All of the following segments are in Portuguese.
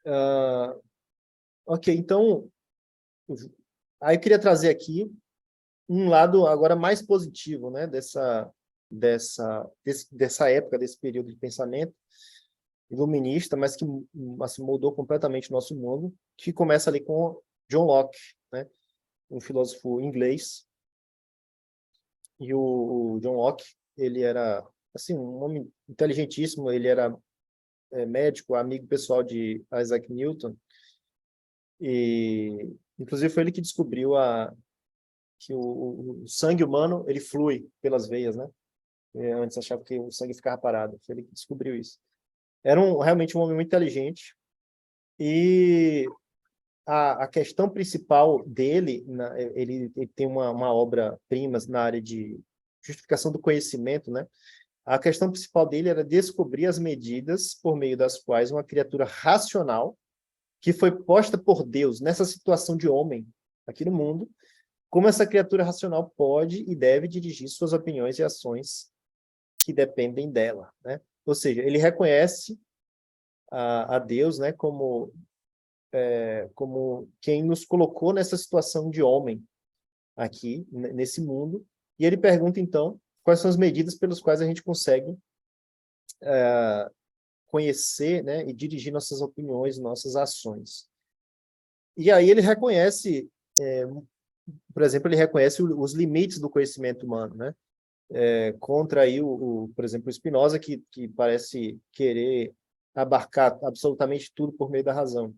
Ah, ok, então, aí eu queria trazer aqui um lado agora mais positivo, né, dessa época, desse período de pensamento iluminista, mas que assim, mudou completamente o nosso mundo, que começa ali com John Locke, né, um filósofo inglês. E o John Locke, ele era assim um homem inteligentíssimo, ele era médico, amigo pessoal de Isaac Newton, e inclusive foi ele que descobriu que o sangue humano ele flui pelas veias, né? Antes achava que o sangue ficava parado, foi ele que descobriu isso. Era realmente um homem muito inteligente, e a questão principal dele, ele tem uma obra-prima na área de justificação do conhecimento, né? A questão principal dele era descobrir as medidas por meio das quais uma criatura racional, que foi posta por Deus nessa situação de homem aqui no mundo, como essa criatura racional pode e deve dirigir suas opiniões e ações que dependem dela, né? Ou seja, ele reconhece a Deus, né, como quem nos colocou nessa situação de homem aqui, nesse mundo, e ele pergunta, então, quais são as medidas pelas quais a gente consegue conhecer, né, e dirigir nossas opiniões, nossas ações. E aí ele reconhece, por exemplo, ele reconhece os limites do conhecimento humano, né? Contra aí, por exemplo, o Spinoza, que parece querer abarcar absolutamente tudo por meio da razão.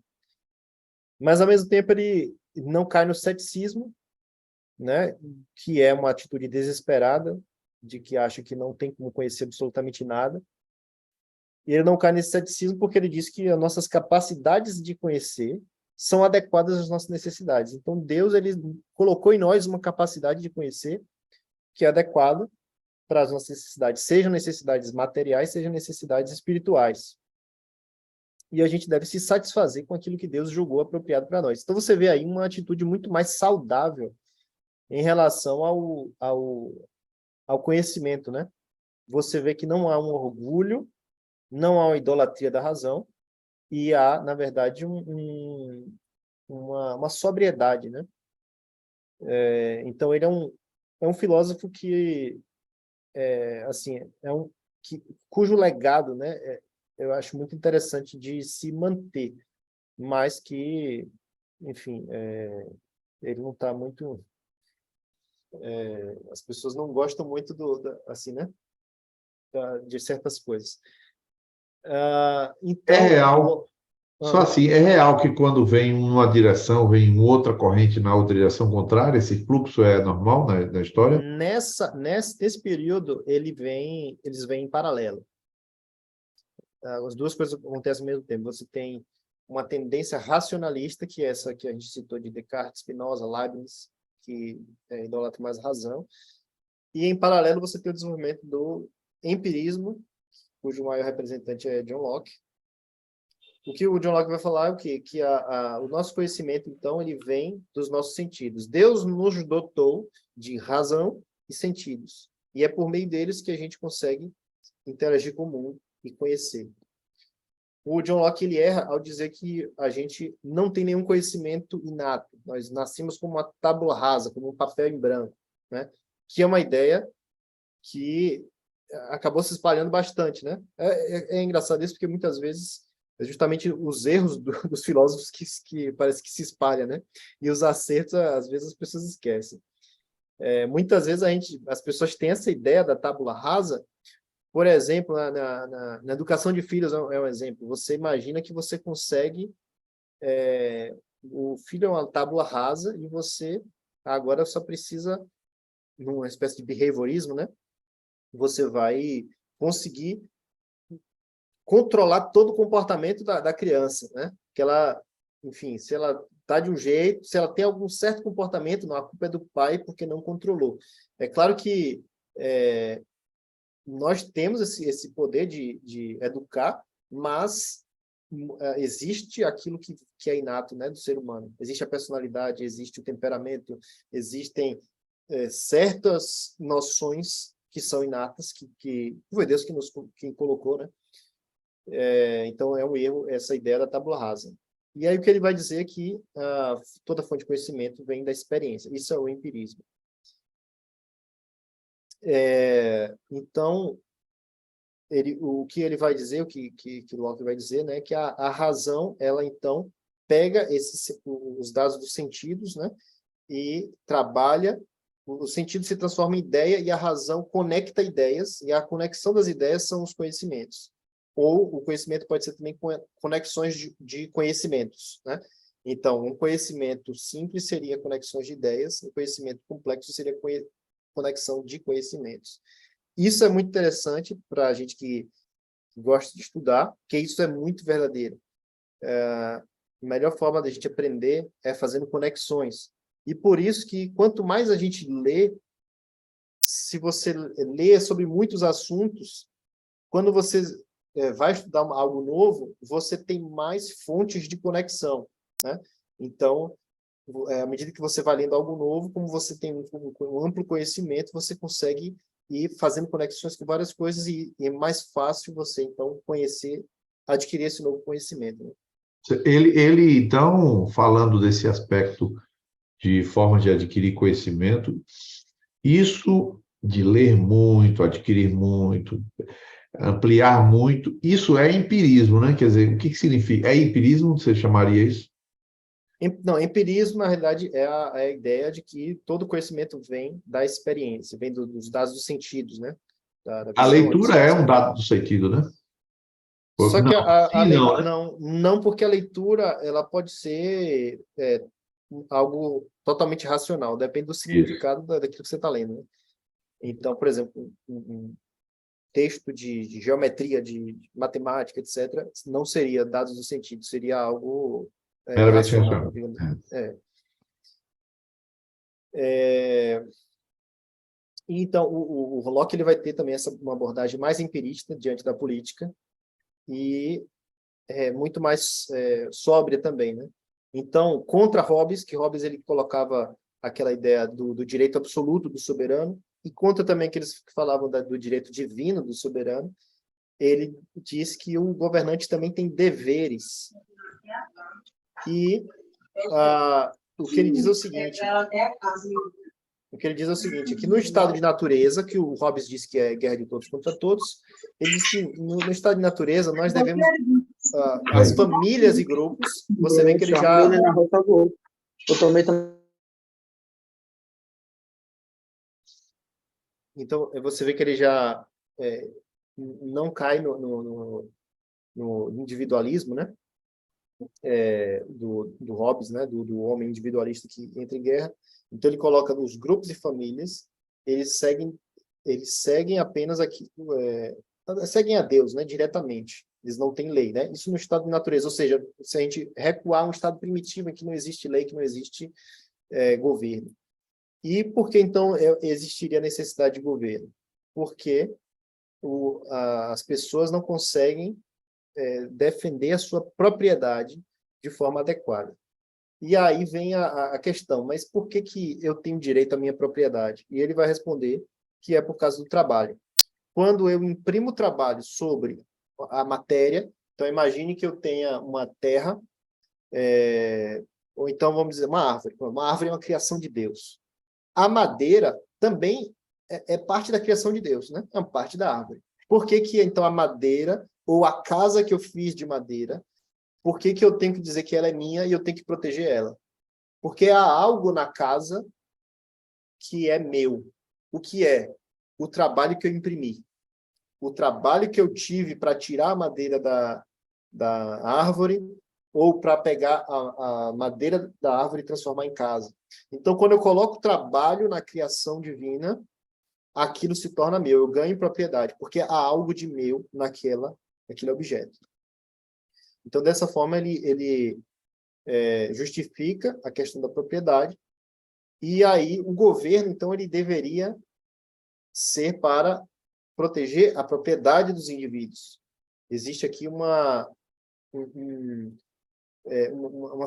Mas, ao mesmo tempo, ele não cai no ceticismo, né? Que é uma atitude desesperada, de que acha que não tem como conhecer absolutamente nada. E ele não cai nesse ceticismo porque ele diz que as nossas capacidades de conhecer são adequadas às nossas necessidades. Então, Deus ele colocou em nós uma capacidade de conhecer que é adequada para as nossas necessidades, sejam necessidades materiais, sejam necessidades espirituais. E a gente deve se satisfazer com aquilo que Deus julgou apropriado para nós. Então, você vê aí uma atitude muito mais saudável em relação ao conhecimento, né? Você vê que não há um orgulho, não há uma idolatria da razão, e há, na verdade, uma sobriedade, né? Então, ele é um filósofo que, assim, cujo legado, né, eu acho muito interessante de se manter, mas que, enfim, ele não está muito... as pessoas não gostam muito assim, né, de certas coisas. É Então, real, só ah, assim, é real que quando vem uma direção, vem outra corrente na outra direção contrária, esse fluxo é normal na história? nesse período, eles vêm em paralelo. As duas coisas acontecem ao mesmo tempo. Você tem uma tendência racionalista, que é essa que a gente citou de Descartes, Spinoza, Leibniz, que idolatra mais a razão. E, em paralelo, você tem o desenvolvimento do empirismo, cujo maior representante é John Locke. O que o John Locke vai falar é o quê? Que o nosso conhecimento, então, ele vem dos nossos sentidos. Deus nos dotou de razão e sentidos. E é por meio deles que a gente consegue interagir com o mundo e conhecer. O John Locke ele erra ao dizer que a gente não tem nenhum conhecimento inato. Nós nascemos como uma tábua rasa, como um papel em branco, né? Que é uma ideia que acabou se espalhando bastante, né? É engraçado isso porque muitas vezes é justamente os erros dos filósofos que parece que se espalham, né? E os acertos, às vezes, as pessoas esquecem. Muitas vezes as pessoas têm essa ideia da tábula rasa. Por exemplo, na educação de filhos é um exemplo. Você imagina que você consegue... o filho é uma tábua rasa e você agora só precisa, numa espécie de behaviorismo, né? Você vai conseguir controlar todo o comportamento da criança, né? Que ela, enfim, se ela está de um jeito, se ela tem algum certo comportamento, não, a culpa é do pai porque não controlou. É claro que nós temos esse poder de educar, mas existe aquilo que é inato, né, do ser humano. Existe a personalidade, existe o temperamento, existem certas noções que são inatas, que foi Deus que colocou, né? Então, é um erro essa ideia da tábula rasa. E aí o que ele vai dizer é que toda fonte de conhecimento vem da experiência. Isso é o empirismo. Então, o que ele vai dizer, o que Locke vai dizer, né, que a razão, ela então pega os dados dos sentidos, né, e trabalha, o sentido se transforma em ideia e a razão conecta ideias, e a conexão das ideias são os conhecimentos. Ou o conhecimento pode ser também conexões de conhecimentos, né? Então, um conhecimento simples seria conexões de ideias, um conhecimento complexo seria conexão de conhecimentos. Isso é muito interessante para a gente que gosta de estudar, porque isso é muito verdadeiro. A melhor forma da gente aprender é fazendo conexões. E por isso que quanto mais a gente lê, se você lê sobre muitos assuntos, quando você vai estudar algo novo, você tem mais fontes de conexão, né? Então, à medida que você vai lendo algo novo, como você tem um amplo conhecimento, você consegue ir fazendo conexões com várias coisas e é mais fácil você, então, adquirir esse novo conhecimento, né? Ele, então, falando desse aspecto de forma de adquirir conhecimento, isso de ler muito, adquirir muito, ampliar muito, isso é empirismo, né? Quer dizer, o que significa? É empirismo, você chamaria isso? Não, empirismo, na realidade, é a ideia de que todo conhecimento vem da experiência, vem dos dados dos sentidos, né? Da A visão, leitura é audição. um dado do sentido, né? Só Não, que a sim, não, leitura, né? não porque a leitura ela pode ser algo totalmente racional, depende do Isso. significado daquilo que você está lendo, né? Então, por exemplo, um texto de geometria, de matemática, etc., não seria dados do sentido, seria algo Meramente racional, racional. digamos. É. É, então, o Locke ele vai ter também uma abordagem mais empirista diante da política e muito mais sóbria também, né? Então, contra Hobbes, que Hobbes ele colocava aquela ideia do direito absoluto do soberano, e contra também aqueles que falavam do direito divino do soberano, ele diz que o governante também tem deveres. E o que ele diz é o seguinte, que no estado de natureza, que o Hobbes diz que é guerra de todos contra todos, ele diz que no estado de natureza nós devemos, as famílias e grupos, você vê que ele já... Então, você vê que ele já não cai no individualismo, né? Do Hobbes, né? Do homem individualista que entra em guerra. Então, ele coloca os grupos e famílias, eles seguem apenas aqui, seguem a Deus, né? Diretamente. Eles não têm lei, né? Isso no estado de natureza, ou seja, se a gente recuar um estado primitivo em que não existe lei, que não existe governo. E por que, então, existiria a necessidade de governo? Porque as pessoas não conseguem defender a sua propriedade de forma adequada. E aí vem a questão, mas por que eu tenho direito à minha propriedade? E ele vai responder que é por causa do trabalho. Quando eu imprimo trabalho sobre a matéria, então imagine que eu tenha uma terra, ou então vamos dizer uma árvore. Uma árvore é uma criação de Deus. A madeira também é parte da criação de Deus, né? É uma parte da árvore. Por que então, a madeira, ou a casa que eu fiz de madeira, por que eu tenho que dizer que ela é minha e eu tenho que proteger ela? Porque há algo na casa que é meu. O que é? O trabalho que eu imprimi. O trabalho que eu tive para tirar a madeira da árvore ou para pegar a madeira da árvore e transformar em casa. Então, quando eu coloco trabalho na criação divina, aquilo se torna meu, eu ganho propriedade, porque há algo de meu naquele objeto. Então, dessa forma, ele justifica a questão da propriedade, e aí o governo, então, ele deveria ser para proteger a propriedade dos indivíduos. Existe aqui uma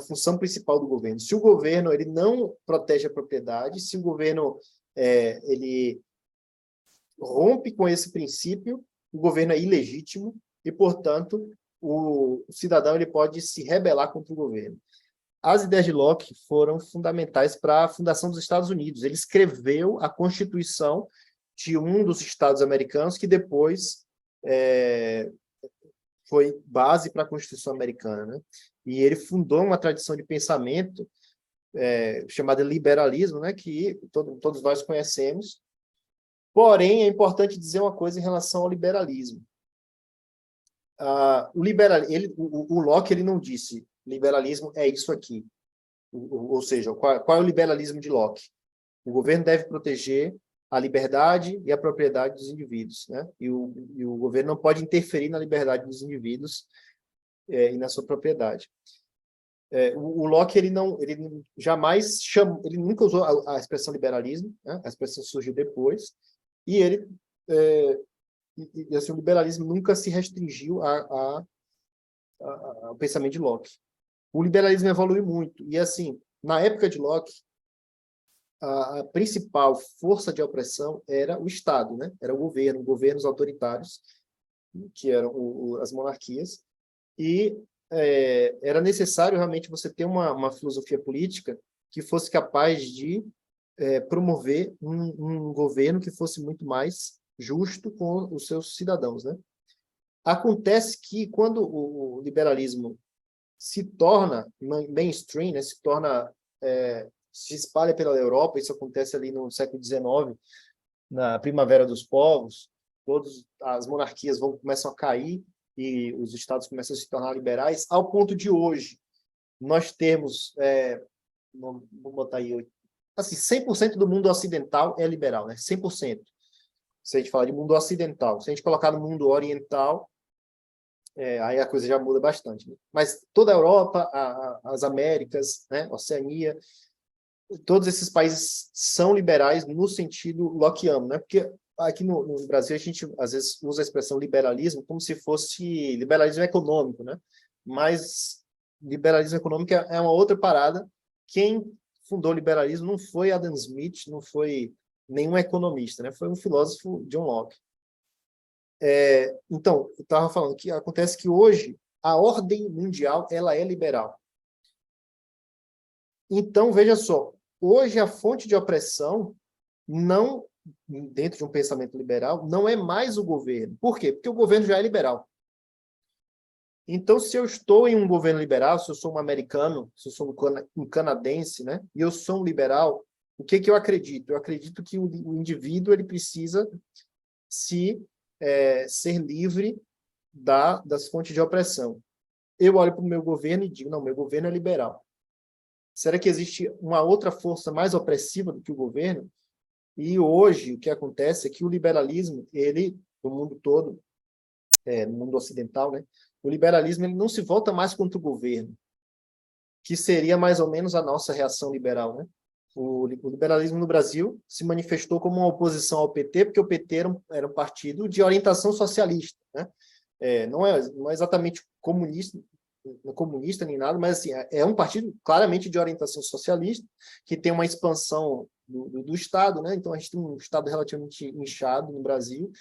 função principal do governo. Se o governo ele não protege a propriedade, se o governo ele rompe com esse princípio, o governo é ilegítimo e, portanto, o cidadão ele pode se rebelar contra o governo. As ideias de Locke foram fundamentais para a fundação dos Estados Unidos. Ele escreveu a Constituição de um dos estados americanos, que depois foi base para a Constituição americana, né? E ele fundou uma tradição de pensamento chamada liberalismo, né? Que todos nós conhecemos. Porém, é importante dizer uma coisa em relação ao liberalismo. O Locke ele não disse liberalismo é isso aqui. Ou seja, qual é o liberalismo de Locke? O governo deve proteger a liberdade e a propriedade dos indivíduos, né? E o governo não pode interferir na liberdade dos indivíduos e na sua propriedade. O Locke ele jamais chamou, ele nunca usou a expressão liberalismo, né? A expressão surgiu depois, e ele assim, o liberalismo nunca se restringiu ao pensamento de Locke. O liberalismo evoluiu muito, e assim, na época de Locke, a principal força de opressão era o Estado, né? Era o governo, governos autoritários, que eram as monarquias, e era necessário realmente você ter uma filosofia política que fosse capaz de promover um governo que fosse muito mais justo com os seus cidadãos, né? Acontece que quando o liberalismo se torna mainstream, né? Se espalha pela Europa, isso acontece ali no século XIX, na Primavera dos Povos, todas as monarquias começam a cair e os estados começam a se tornar liberais, ao ponto de hoje nós temos, vamos botar aí, assim, 100% do mundo ocidental é liberal, né? 100%. Se a gente falar de mundo ocidental, se a gente colocar no mundo oriental, aí a coisa já muda bastante, né? Mas toda a Europa, as Américas, né? Oceania, todos esses países são liberais no sentido lockeano, né? Porque aqui no Brasil a gente às vezes usa a expressão liberalismo como se fosse liberalismo econômico, né? Mas liberalismo econômico é uma outra parada. Quem fundou o liberalismo não foi Adam Smith, não foi nenhum economista, né? Foi um filósofo, John Locke. Então, eu estava falando que acontece que hoje a ordem mundial ela é liberal. Então, veja só, hoje a fonte de opressão não, dentro de um pensamento liberal, não é mais o governo. Por quê? Porque o governo já é liberal. Então, se eu estou em um governo liberal, se eu sou um americano, se eu sou um canadense, né, e eu sou um liberal, o que eu acredito? Eu acredito que o indivíduo ele precisa ser livre das fontes de opressão. Eu olho para o meu governo e digo, não, meu governo é liberal. Será que existe uma outra força mais opressiva do que o governo? E hoje o que acontece é que o liberalismo, ele, no mundo todo, no mundo ocidental, né, o liberalismo ele não se volta mais contra o governo, que seria mais ou menos a nossa reação liberal, né? O liberalismo no Brasil se manifestou como uma oposição ao PT, porque o PT era um partido de orientação socialista, né? Não é exatamente comunista nem nada, mas assim, é um partido claramente de orientação socialista, que tem uma expansão do Estado, né? Então a gente tem um Estado relativamente inchado no Brasil.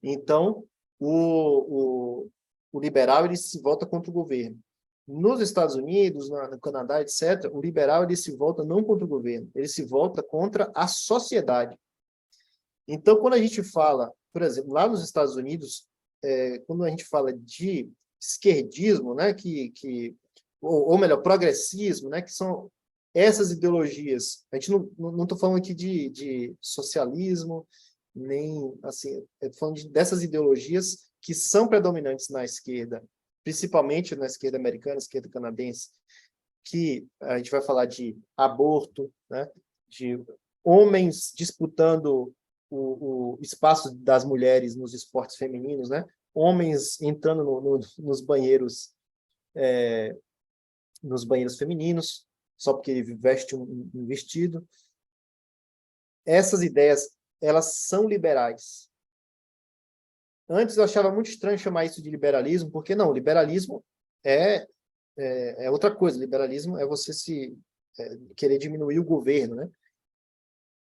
Então o liberal ele se volta contra o governo. Nos Estados Unidos, no Canadá, etc., o liberal ele se volta não contra o governo, ele se volta contra a sociedade. Então, quando a gente fala, por exemplo, lá nos Estados Unidos, quando a gente fala de esquerdismo, né, ou melhor, progressismo, né, que são essas ideologias. A gente não estou falando aqui de socialismo, nem assim, estou falando dessas ideologias que são predominantes na esquerda, principalmente na esquerda americana, esquerda canadense, que a gente vai falar de aborto, né, de homens disputando o espaço das mulheres nos esportes femininos, né, homens entrando nos banheiros femininos, só porque ele veste um vestido. Essas ideias, elas são liberais. Antes eu achava muito estranho chamar isso de liberalismo, porque não, liberalismo é outra coisa. Liberalismo é você querer diminuir o governo, né?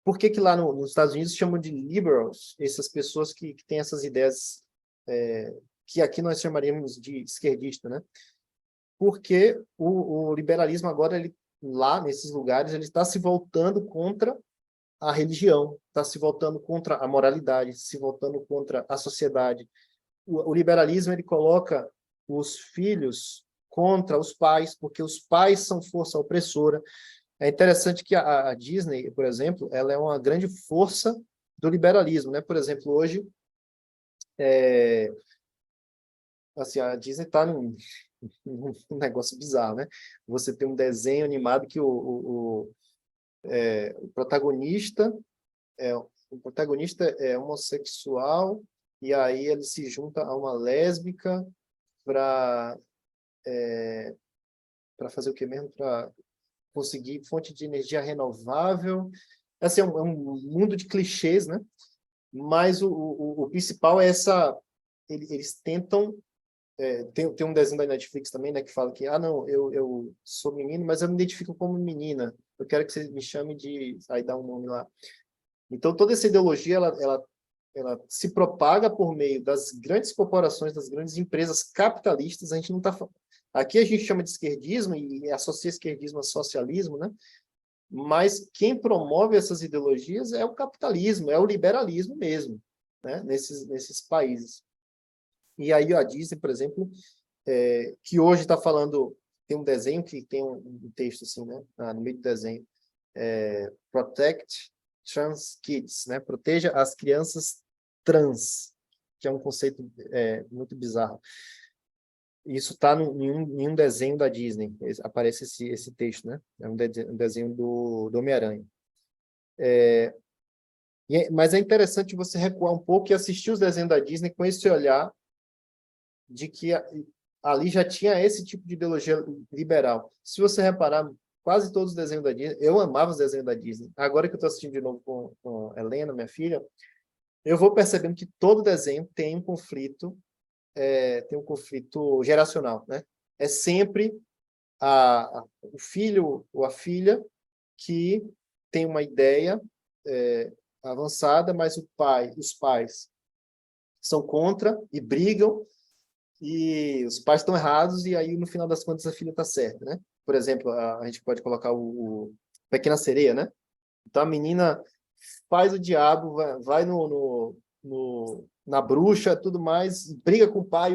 Por que lá nos Estados Unidos chamam de liberals, essas pessoas que têm essas ideias que aqui nós chamaríamos de esquerdista, né? Porque o liberalismo agora, ele, lá nesses lugares, ele está se voltando contra a religião, está se voltando contra a moralidade, se voltando contra a sociedade. O liberalismo, ele coloca os filhos contra os pais, porque os pais são força opressora. É interessante que a Disney, por exemplo, ela é uma grande força do liberalismo, né? Por exemplo, hoje, assim, a Disney está num negócio bizarro, né? Você tem um desenho animado que o protagonista é homossexual e aí ele se junta a uma lésbica para fazer o que mesmo? Para conseguir fonte de energia renovável. Assim, é um mundo de clichês, né? Mas o principal é essa... Eles tentam... tem um desenho da Netflix também, né, que fala que, não, eu sou menino, mas eu me identifico como menina. Eu quero que você me chame de... Aí dá um nome lá. Então, toda essa ideologia, ela se propaga por meio das grandes corporações, das grandes empresas capitalistas. A gente não está... Aqui a gente chama de esquerdismo e associa esquerdismo a socialismo, né? Mas quem promove essas ideologias é o capitalismo, é o liberalismo mesmo, né? Nesses países. E aí a Disney, por exemplo, que hoje está falando, tem um desenho que tem um texto assim, né? No meio do desenho, Protect Trans Kids, né? Proteja as crianças trans, que é um conceito muito bizarro. Isso está em um desenho da Disney, aparece esse texto, né? É um desenho do Homem-Aranha. Mas é interessante você recuar um pouco e assistir os desenhos da Disney com esse olhar de que ali já tinha esse tipo de ideologia liberal. Se você reparar, quase todos os desenhos da Disney, eu amava os desenhos da Disney. Agora que eu estou assistindo de novo com a Helena, minha filha, eu vou percebendo que todo desenho tem um conflito geracional, né? É sempre o filho ou a filha que tem uma ideia avançada, mas os pais são contra e brigam, e os pais estão errados, e aí, no final das contas, a filha está certa, né? Por exemplo, a gente pode colocar o Pequena Sereia, né? Então, a menina faz o diabo, vai na bruxa, tudo mais, briga com o pai,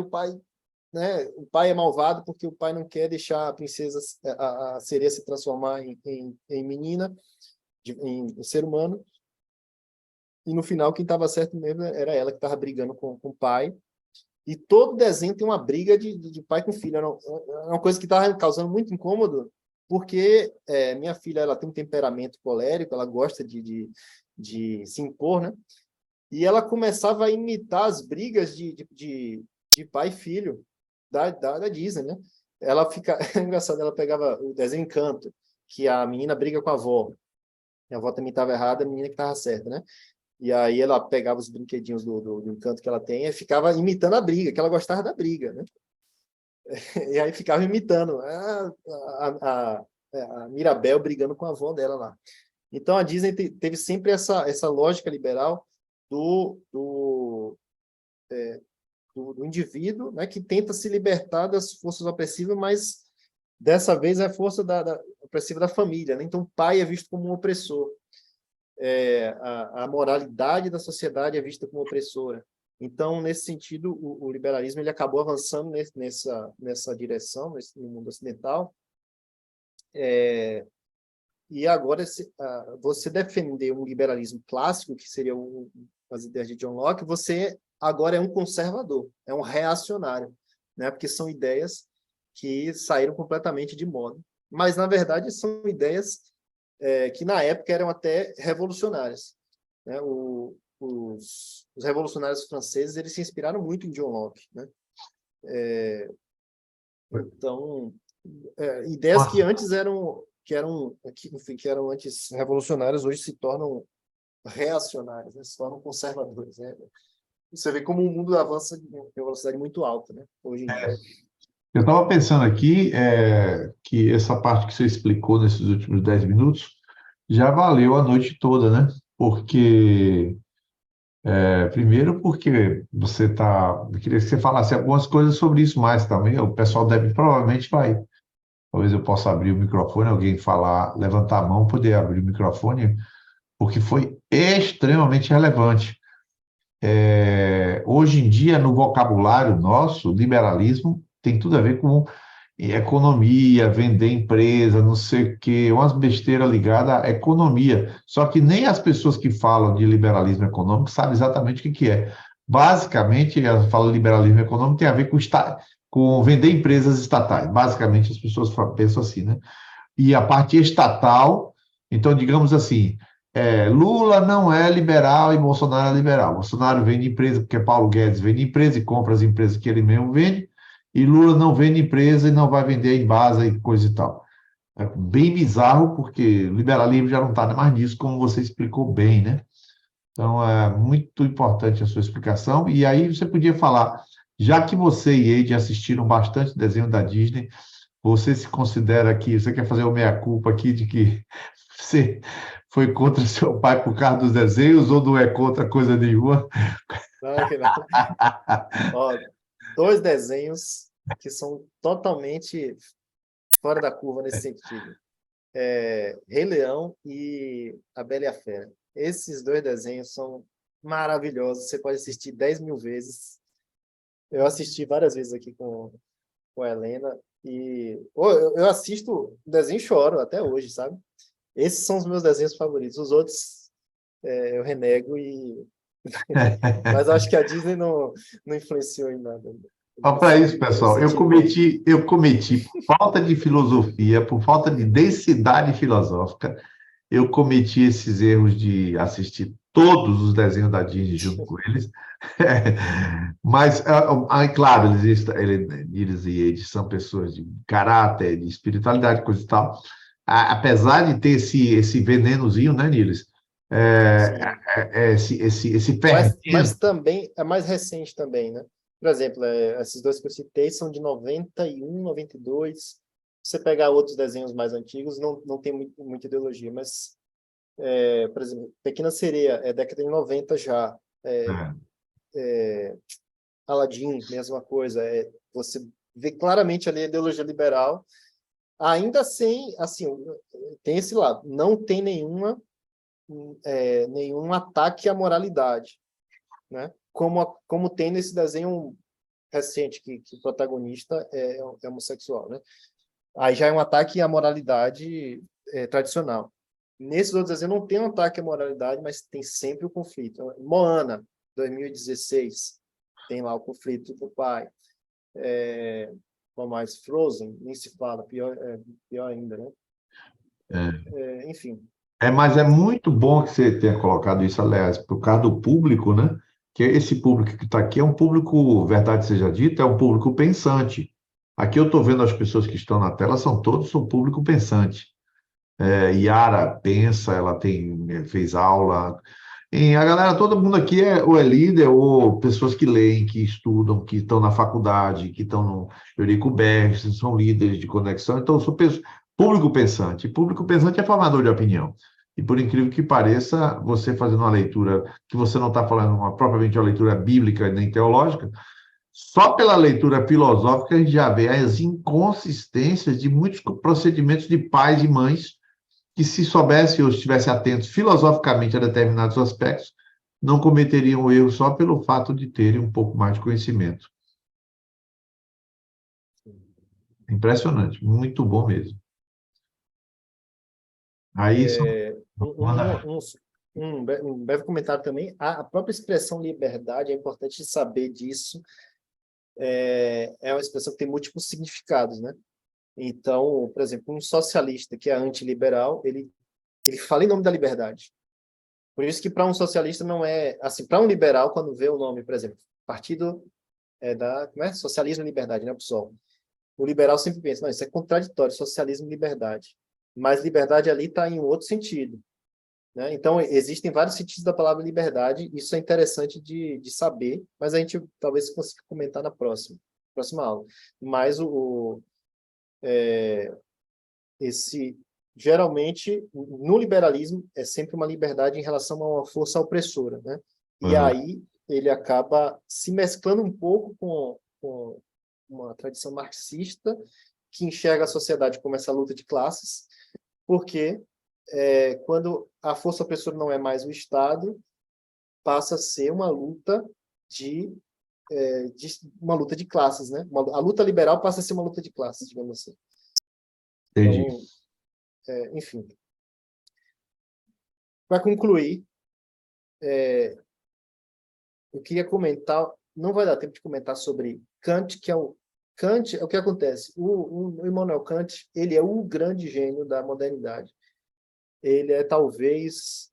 né? O pai é malvado porque o pai não quer deixar a princesa, a sereia se transformar em menina, em ser humano. E no final, quem estava certo mesmo era ela que estava brigando com o pai. E todo desenho tem uma briga de pai com filho. É uma coisa que estava causando muito incômodo, porque minha filha, ela tem um temperamento colérico, ela gosta de se impor, né? E ela começava a imitar as brigas de pai e filho da Disney, né? Ela fica... É engraçado, ela pegava o desenho Encanto, que a menina briga com a avó. A avó também estava errada, a menina que estava certa, né? E aí ela pegava os brinquedinhos do Encanto que ela tem e ficava imitando a briga, que ela gostava da briga, né? E aí ficava imitando a Mirabel brigando com a avó dela lá. Então a Disney teve sempre essa lógica liberal do indivíduo, né, que tenta se libertar das forças opressivas, mas dessa vez é a força opressiva da família, né? Então o pai é visto como um opressor. A moralidade da sociedade é vista como opressora. Então, nesse sentido, o liberalismo ele acabou avançando nessa direção, no mundo ocidental. E agora, você defender um liberalismo clássico, que seria as ideias de John Locke, você agora é um conservador, é um reacionário, né? Porque são ideias que saíram completamente de moda. Mas, na verdade, são ideias que na época eram até revolucionárias, né? Os revolucionários franceses, eles se inspiraram muito em John Locke, né? Então, ideias que antes eram antes revolucionárias, hoje se tornam reacionárias, né? Se tornam conservadores, né? Você vê como o mundo avança em uma velocidade muito alta, né? Hoje em dia. Eu estava pensando aqui que essa parte que você explicou nesses últimos 10 minutos já valeu a noite toda, né? Porque Primeiro porque eu queria que você falasse algumas coisas sobre isso mais também. O pessoal provavelmente vai. Talvez eu possa abrir o microfone, alguém falar, levantar a mão, poder abrir o microfone, porque foi extremamente relevante. Hoje em dia, no vocabulário nosso, liberalismo tem tudo a ver com economia, vender empresa, não sei o quê, umas besteiras ligadas à economia. Só que nem as pessoas que falam de liberalismo econômico sabem exatamente o que que é. Basicamente, ela fala liberalismo econômico tem a ver com vender empresas estatais. Basicamente, as pessoas pensam assim, né? E a parte estatal, então, digamos assim, Lula não é liberal e Bolsonaro é liberal. Bolsonaro vende empresa porque Paulo Guedes vende empresa e compra as empresas que ele mesmo vende, e Lula não vende empresa e não vai vender em base e coisa e tal. É bem bizarro, porque o liberalismo já não está mais nisso, como você explicou bem, né? Então, é muito importante a sua explicação. E aí você podia falar, já que você e Eide assistiram bastante desenho da Disney, você se considera que, você quer fazer o meia-culpa aqui de que você foi contra seu pai por causa dos desenhos ou não é contra coisa nenhuma? Não, que não. Ó, dois desenhos que são totalmente fora da curva nesse sentido. Rei Leão e A Bela e a Fera. Esses dois desenhos são maravilhosos. Você pode assistir 10.000 vezes. Eu assisti várias vezes aqui com a Helena. E eu assisto o desenho e choro até hoje, sabe? Esses são os meus desenhos favoritos. Os outros eu renego mas eu acho que a Disney não influenciou em nada Para isso, nesse pessoal, sentido bom. eu cometi, por falta de filosofia, por falta de densidade filosófica, eu cometi esses erros de assistir todos os desenhos da Disney junto com eles. Mas, claro, eles e eles são pessoas de caráter, de espiritualidade, coisa e tal. Apesar de ter esse venenozinho, né, Niles? Sim. Esse Mas fermento. também é mais recente também, né? Por exemplo, esses dois que eu citei são de 91, 92. Se você pegar outros desenhos mais antigos, não tem muita ideologia, mas, por exemplo, Pequena Sereia é década de 90 já. Aladdin, mesma coisa. Você vê claramente ali a ideologia liberal, ainda sem, assim, tem esse lado, não tem nenhum ataque à moralidade, né? Como tem nesse desenho recente, que o protagonista é homossexual, né? Aí já é um ataque à moralidade tradicional. Nesses outros desenhos não tem um ataque à moralidade, mas tem sempre o conflito. Moana, 2016, tem lá o conflito do pai. Mais Frozen, nem se fala, pior ainda, né? Enfim. Mas é muito bom que você tenha colocado isso, aliás, por causa do público, né? Que esse público que está aqui é um público, verdade seja dita, é um público pensante. Aqui eu estou vendo as pessoas que estão na tela, são todos um público pensante. Yara pensa, fez aula. E a galera, todo mundo aqui ou é líder, ou pessoas que leem, que estudam, que estão na faculdade, que estão no Eurico Bergs, são líderes de conexão. Então, eu sou público pensante. E público pensante é formador de opinião. E por incrível que pareça, você fazendo uma leitura, que você não está falando propriamente uma leitura bíblica nem teológica, só pela leitura filosófica a gente já vê as inconsistências de muitos procedimentos de pais e mães que, se soubessem ou estivessem atentos filosoficamente a determinados aspectos, não cometeriam o erro só pelo fato de terem um pouco mais de conhecimento. Impressionante, muito bom mesmo. Aí isso manda. Um breve comentário também. A própria expressão liberdade, é importante saber disso, uma expressão que tem múltiplos significados, né? Então, por exemplo, um socialista que é antiliberal, ele fala em nome da liberdade. Por isso que para um socialista não é... Assim, para um liberal, quando vê o nome, por exemplo, Partido como é? Socialismo e Liberdade, né, pessoal? O liberal sempre pensa, não, isso é contraditório, socialismo e liberdade. Mas liberdade ali está em outro sentido, né? Então, existem vários sentidos da palavra liberdade, isso é interessante de saber, mas a gente talvez consiga comentar na próxima aula. Mas esse geralmente no liberalismo é sempre uma liberdade em relação a uma força opressora, né? E aí ele acaba se mesclando um pouco com uma tradição marxista que enxerga a sociedade como essa luta de classes, porque quando a força opressora não é mais o Estado, passa a ser uma luta de uma luta de classes, né? A luta liberal passa a ser uma luta de classes, digamos assim. Entendi. Então, enfim. Para concluir, eu queria comentar, não vai dar tempo de comentar sobre Kant, que é o Kant, é o que acontece. O Immanuel Kant, ele é o grande gênio da modernidade. Ele é talvez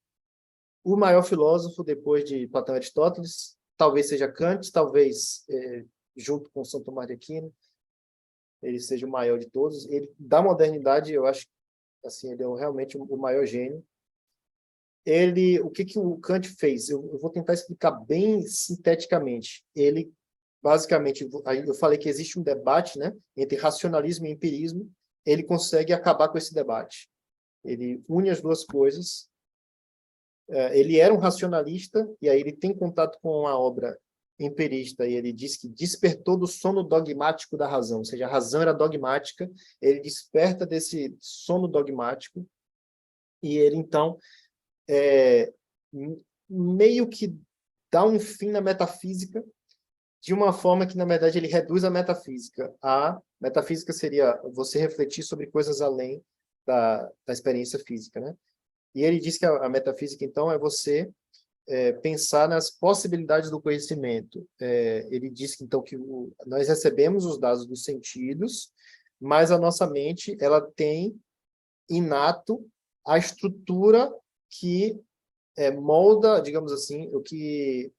o maior filósofo depois de Platão e Aristóteles, talvez seja Kant, talvez junto com São Tomás de Aquino, ele seja o maior de todos. Ele da modernidade, eu acho, assim, ele é realmente o maior gênio. O que o Kant fez? Eu vou tentar explicar bem sinteticamente. Ele, basicamente, eu falei que existe um debate, né, entre racionalismo e empirismo. Ele consegue acabar com esse debate. Ele une as duas coisas. Ele era um racionalista, e aí ele tem contato com a obra empirista, e ele diz que despertou do sono dogmático da razão, ou seja, a razão era dogmática, ele desperta desse sono dogmático, e ele, então, meio que dá um fim na metafísica, de uma forma que, na verdade, ele reduz a metafísica. A metafísica seria você refletir sobre coisas além da experiência física, né? E ele diz que a metafísica, então, é você pensar nas possibilidades do conhecimento. Ele diz que, então, que nós recebemos os dados dos sentidos, mas a nossa mente ela tem inato a estrutura que molda, digamos assim, o que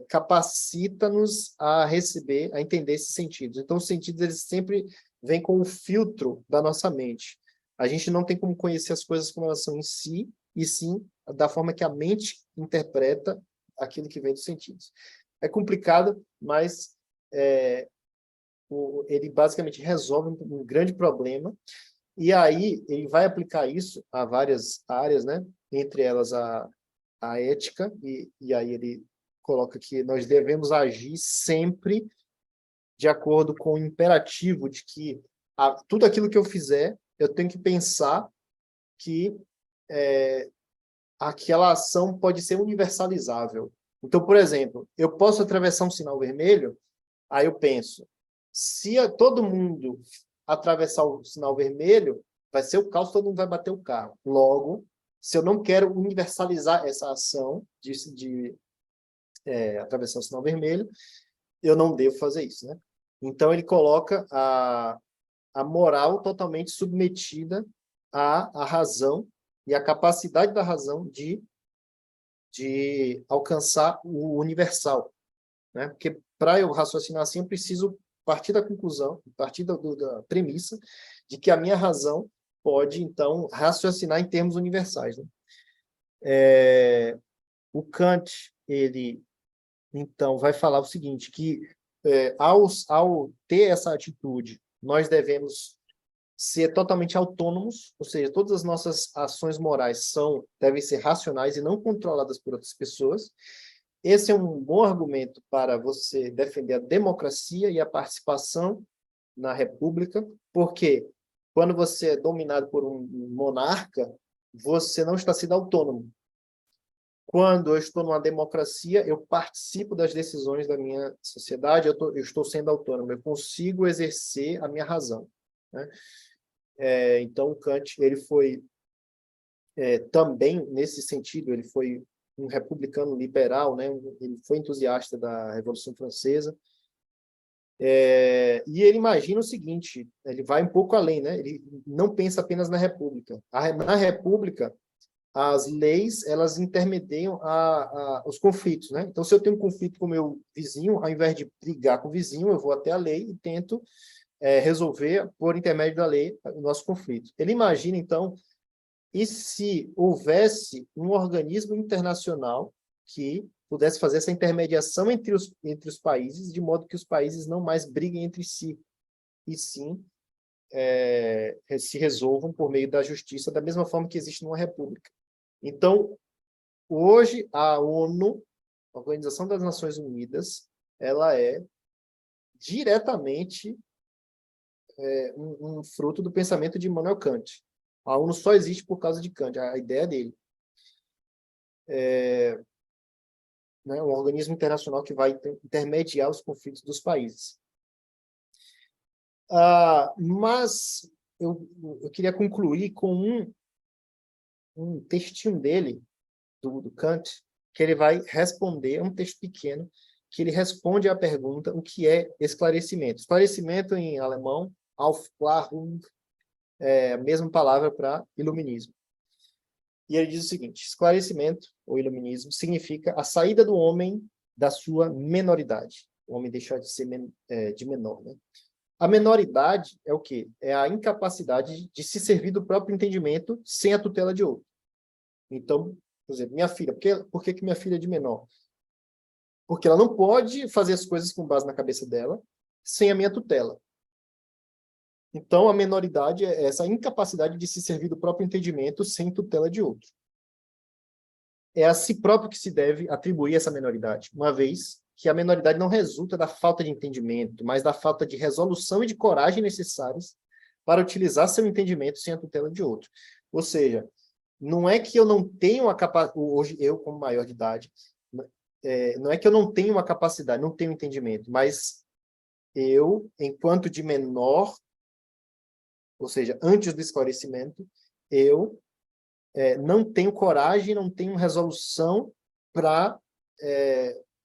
capacita-nos a receber, a entender esses sentidos. Então, os sentidos eles sempre vêm com o filtro da nossa mente. A gente não tem como conhecer as coisas como elas são em si, e sim da forma que a mente interpreta aquilo que vem dos sentidos. É complicado, mas ele basicamente resolve um grande problema, e aí ele vai aplicar isso a várias áreas, né? Entre elas a ética, e aí ele coloca que nós devemos agir sempre de acordo com o imperativo de que tudo aquilo que eu fizer, eu tenho que pensar que aquela ação pode ser universalizável. Então, por exemplo, eu posso atravessar um sinal vermelho, aí eu penso, se todo mundo atravessar o sinal vermelho, vai ser o caos, todo mundo vai bater o carro. Logo, se eu não quero universalizar essa ação de atravessar o sinal vermelho, eu não devo fazer isso, né? Então, ele coloca a moral totalmente submetida à razão e à capacidade da razão de alcançar o universal, né? Porque para eu raciocinar assim, eu preciso partir da conclusão, partir da premissa de que a minha razão pode, então, raciocinar em termos universais, né? O Kant, ele, então, vai falar o seguinte, que ao ter essa atitude, nós devemos ser totalmente autônomos, ou seja, todas as nossas ações morais devem ser racionais e não controladas por outras pessoas. Esse é um bom argumento para você defender a democracia e a participação na república, porque quando você é dominado por um monarca, você não está sendo autônomo. Quando eu estou numa democracia, eu participo das decisões da minha sociedade, eu estou sendo autônomo, eu consigo exercer a minha razão, né? Então, Kant, ele foi também, nesse sentido, ele foi um republicano liberal, né? Ele foi entusiasta da Revolução Francesa, e ele imagina o seguinte, ele vai um pouco além, né? Ele não pensa apenas na República. Na República, as leis, elas intermediam os conflitos, né? Então, se eu tenho um conflito com o meu vizinho, ao invés de brigar com o vizinho, eu vou até a lei e tento resolver, por intermédio da lei, o nosso conflito. Ele imagina, então, e se houvesse um organismo internacional que pudesse fazer essa intermediação entre os países, de modo que os países não mais briguem entre si, e sim se resolvam por meio da justiça, da mesma forma que existe numa república. Então, hoje, a ONU A Organização das Nações Unidas, ela é diretamente um fruto do pensamento de Immanuel Kant. A ONU só existe por causa de Kant, a ideia dele. Né, um organismo internacional que vai intermediar os conflitos dos países. Mas eu queria concluir com um textinho dele, do Kant, que ele vai responder, um texto pequeno, que ele responde à pergunta o que é esclarecimento. Esclarecimento em alemão, Aufklärung, é a mesma palavra para iluminismo. E ele diz o seguinte: esclarecimento, ou iluminismo, significa a saída do homem da sua menoridade. O homem deixar de ser de menor, né? A menoridade é o quê? É a incapacidade de se servir do próprio entendimento sem a tutela de outro. Então, por exemplo, minha filha, por que minha filha é de menor? Porque ela não pode fazer as coisas com base na cabeça dela sem a minha tutela. Então, a menoridade é essa incapacidade de se servir do próprio entendimento sem tutela de outro. É a si próprio que se deve atribuir essa menoridade, uma vez que a menoridade não resulta da falta de entendimento, mas da falta de resolução e de coragem necessárias para utilizar seu entendimento sem a tutela de outro. Ou seja, não é que eu não tenho a capacidade, hoje eu como maior de idade, não é que eu não tenho uma capacidade, não tenho entendimento, mas eu, enquanto de menor, ou seja, antes do esclarecimento, eu não tenho coragem, não tenho resolução para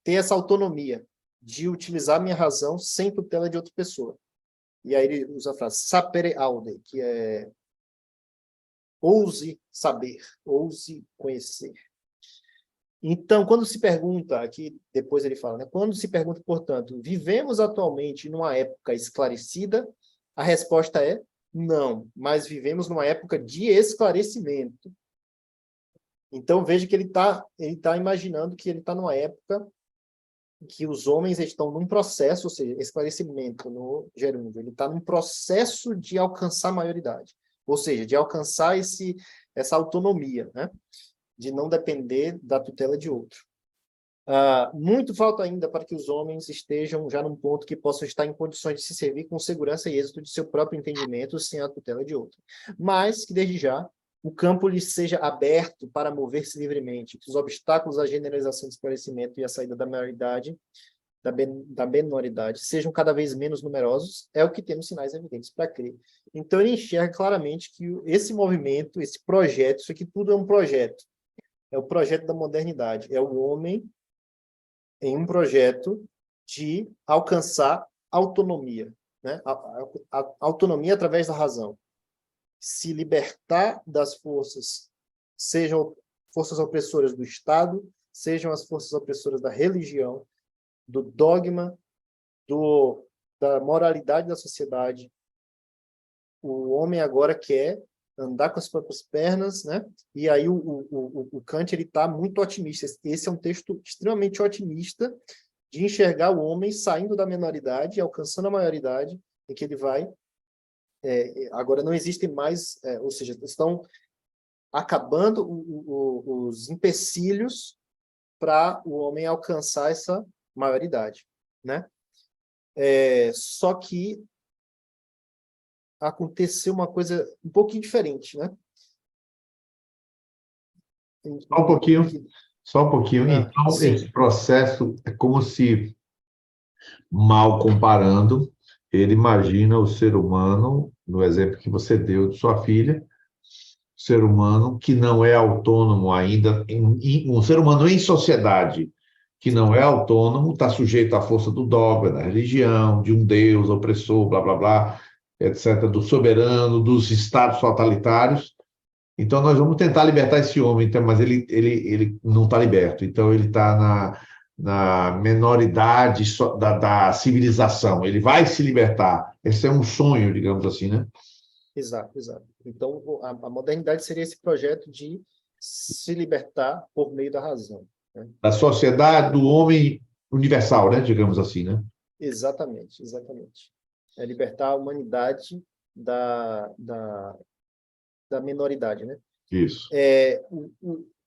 ter essa autonomia de utilizar minha razão sem tutela de outra pessoa. E aí ele usa a frase sapere aude, que é ouse saber, ouse conhecer. Então, quando se pergunta, aqui depois ele fala, né, quando se pergunta, portanto, vivemos atualmente numa época esclarecida, a resposta é não, mas vivemos numa época de esclarecimento. Então, veja que ele tá imaginando que ele está numa época que os homens estão num processo, ou seja, esclarecimento no gerúndio, ele está num processo de alcançar a maioridade, ou seja, de alcançar essa autonomia, né? De não depender da tutela de outro. Muito falta ainda para que os homens estejam já num ponto que possam estar em condições de se servir com segurança e êxito de seu próprio entendimento sem a tutela de outro. Mas que, desde já, o campo lhes seja aberto para mover-se livremente, que os obstáculos à generalização do esclarecimento e à saída da maioridade, da menoridade, sejam cada vez menos numerosos, é o que temos sinais evidentes para crer. Então, ele enxerga claramente que esse movimento, esse projeto, isso aqui tudo é um projeto. É o projeto da modernidade. É o homem em um projeto de alcançar autonomia, né? A autonomia através da razão. Se libertar das forças, sejam forças opressoras do Estado, sejam as forças opressoras da religião, do dogma, da moralidade da sociedade. O homem agora quer andar com as próprias pernas, né? E aí o Kant ele está muito otimista. Esse é um texto extremamente otimista de enxergar o homem saindo da menoridade e alcançando a maioridade, em que ele vai. Agora não existem mais, ou seja, estão acabando os empecilhos para o homem alcançar essa maioridade, né? Só que aconteceu uma coisa um pouquinho diferente, né? Só um pouquinho, só um pouquinho. Então, Sim. esse processo é como se, mal comparando, ele imagina o ser humano, no exemplo que você deu de sua filha, ser humano que não é autônomo ainda, um ser humano em sociedade que não é autônomo, está sujeito à força do dogma, da religião, de um Deus opressor, blá, blá, blá, etc., do soberano, dos estados totalitários. Então, nós vamos tentar libertar esse homem, então, mas ele não está liberto. Então, ele está na menoridade da civilização. Ele vai se libertar. Esse é um sonho, digamos assim, né? Exato, exato. Então, a modernidade seria esse projeto de se libertar por meio da razão, né? Da sociedade do homem universal, né? Digamos assim, né? Exatamente, exatamente. É libertar a humanidade da menoridade, né? Isso.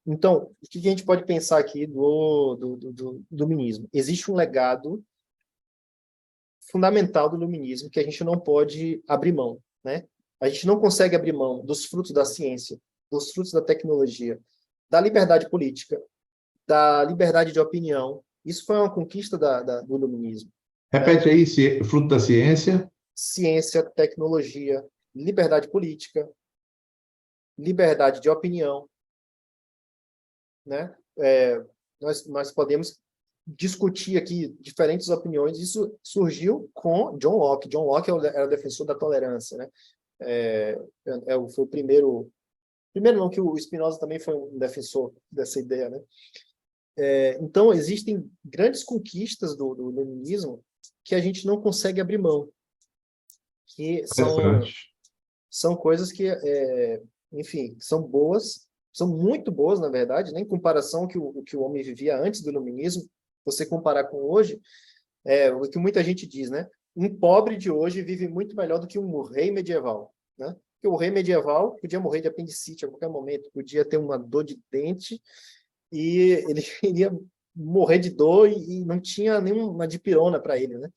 Então, o que a gente pode pensar aqui do iluminismo? Existe um legado fundamental do iluminismo que a gente não pode abrir mão, né? A gente não consegue abrir mão dos frutos da ciência, dos frutos da tecnologia, da liberdade política, da liberdade de opinião. Isso foi uma conquista do iluminismo, né? Repete aí, fruto da ciência. Ciência, tecnologia, liberdade política, liberdade de opinião, né? Nós podemos discutir aqui diferentes opiniões. Isso surgiu com John Locke. John Locke era o defensor da tolerância, né? Foi o primeiro não, que o Spinoza também foi um defensor dessa ideia, né? Então, existem grandes conquistas do iluminismo que a gente não consegue abrir mão, que Interessante. são coisas que, enfim, são boas, são muito boas, na verdade, né? Em comparação ao que o homem vivia antes do iluminismo. Você comparar com hoje, o que muita gente diz, né? Um pobre de hoje vive muito melhor do que um rei medieval, né? Porque o rei medieval podia morrer de apendicite a qualquer momento, podia ter uma dor de dente e ele iria morrer de dor e não tinha nenhuma dipirona para ele, né?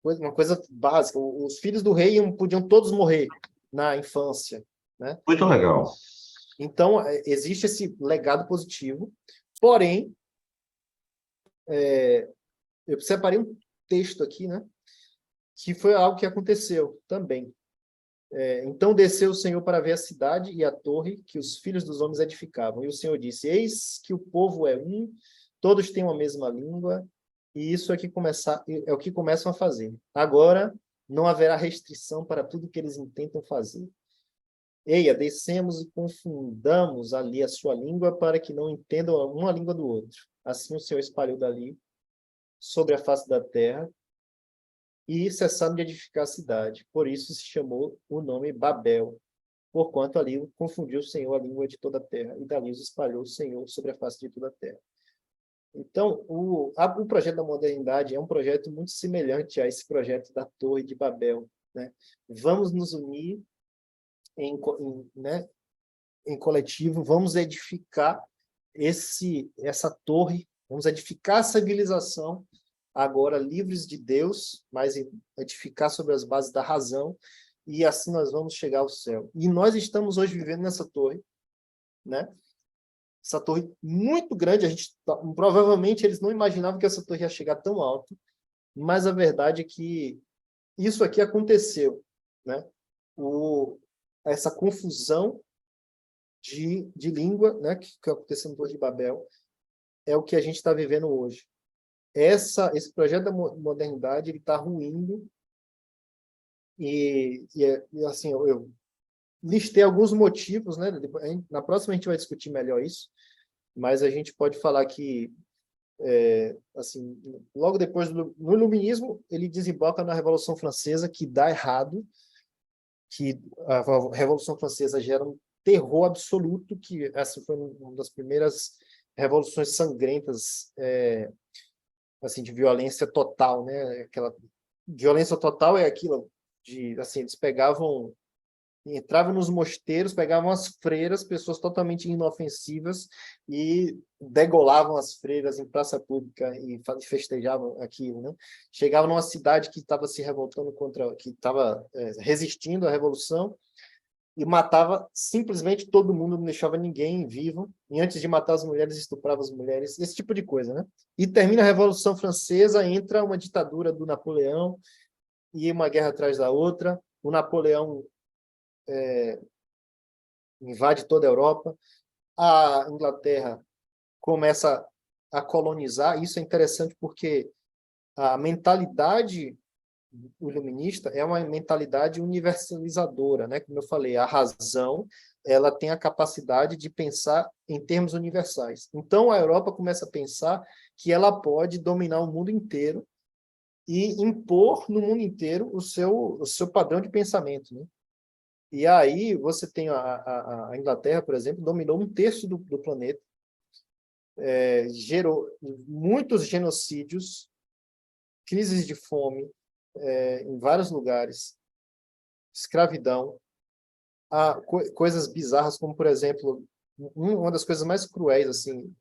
Uma coisa básica. Os filhos do rei podiam todos morrer na infância, né? Muito legal. Então, existe esse legado positivo, porém, eu separei um texto aqui, né? Que foi algo que aconteceu também. Então desceu o Senhor para ver a cidade e a torre que os filhos dos homens edificavam. E o Senhor disse: Eis que o povo é um, todos têm uma mesma língua, e isso é o que começam a fazer. Agora não haverá restrição para tudo que eles intentam fazer. Eia, descemos e confundamos ali a sua língua para que não entendam uma língua do outro. Assim o Senhor espalhou dali sobre a face da terra e cessaram de edificar a cidade. Por isso se chamou o nome Babel, porquanto ali confundiu o Senhor a língua de toda a terra, e dali os espalhou o Senhor sobre a face de toda a terra. Então, o projeto da modernidade é um projeto muito semelhante a esse projeto da Torre de Babel, né? Vamos nos unir né, em coletivo, vamos edificar essa torre, vamos edificar a civilização, agora livres de Deus, mas edificar sobre as bases da razão, e assim nós vamos chegar ao céu. E nós estamos hoje vivendo nessa torre, né? Essa torre muito grande, provavelmente eles não imaginavam que essa torre ia chegar tão alto, mas a verdade é que isso aqui aconteceu, né? Essa confusão de língua, né, que aconteceu no Torre de Babel, é o que a gente está vivendo hoje. Esse projeto da modernidade ele está ruindo e assim, eu listei alguns motivos, né? Na próxima a gente vai discutir melhor isso, mas a gente pode falar que, assim, logo depois no iluminismo, ele desemboca na Revolução Francesa, que dá errado, que a Revolução Francesa gera um terror absoluto, que essa foi uma das primeiras revoluções sangrentas, assim, de violência total, né? Aquela violência total é aquilo de, assim, eles entravam nos mosteiros, pegavam as freiras, pessoas totalmente inofensivas, e degolavam as freiras em praça pública e festejavam aquilo, né? Chegavam numa cidade que estava se revoltando que estava resistindo à revolução, e matava simplesmente todo mundo, não deixava ninguém vivo, e antes de matar as mulheres, estuprava as mulheres, esse tipo de coisa, né? E termina a Revolução Francesa, entra uma ditadura do Napoleão, e uma guerra atrás da outra. O Napoleão invade toda a Europa, a Inglaterra começa a colonizar. Isso é interessante porque a mentalidade iluminista é uma mentalidade universalizadora, né? Como eu falei, a razão ela tem a capacidade de pensar em termos universais. Então, a Europa começa a pensar que ela pode dominar o mundo inteiro e impor no mundo inteiro o seu padrão de pensamento, né? E aí você tem a Inglaterra, por exemplo, dominou um terço do planeta, gerou muitos genocídios, crises de fome em vários lugares, escravidão, coisas bizarras como, por exemplo, uma das coisas mais cruéis, assim,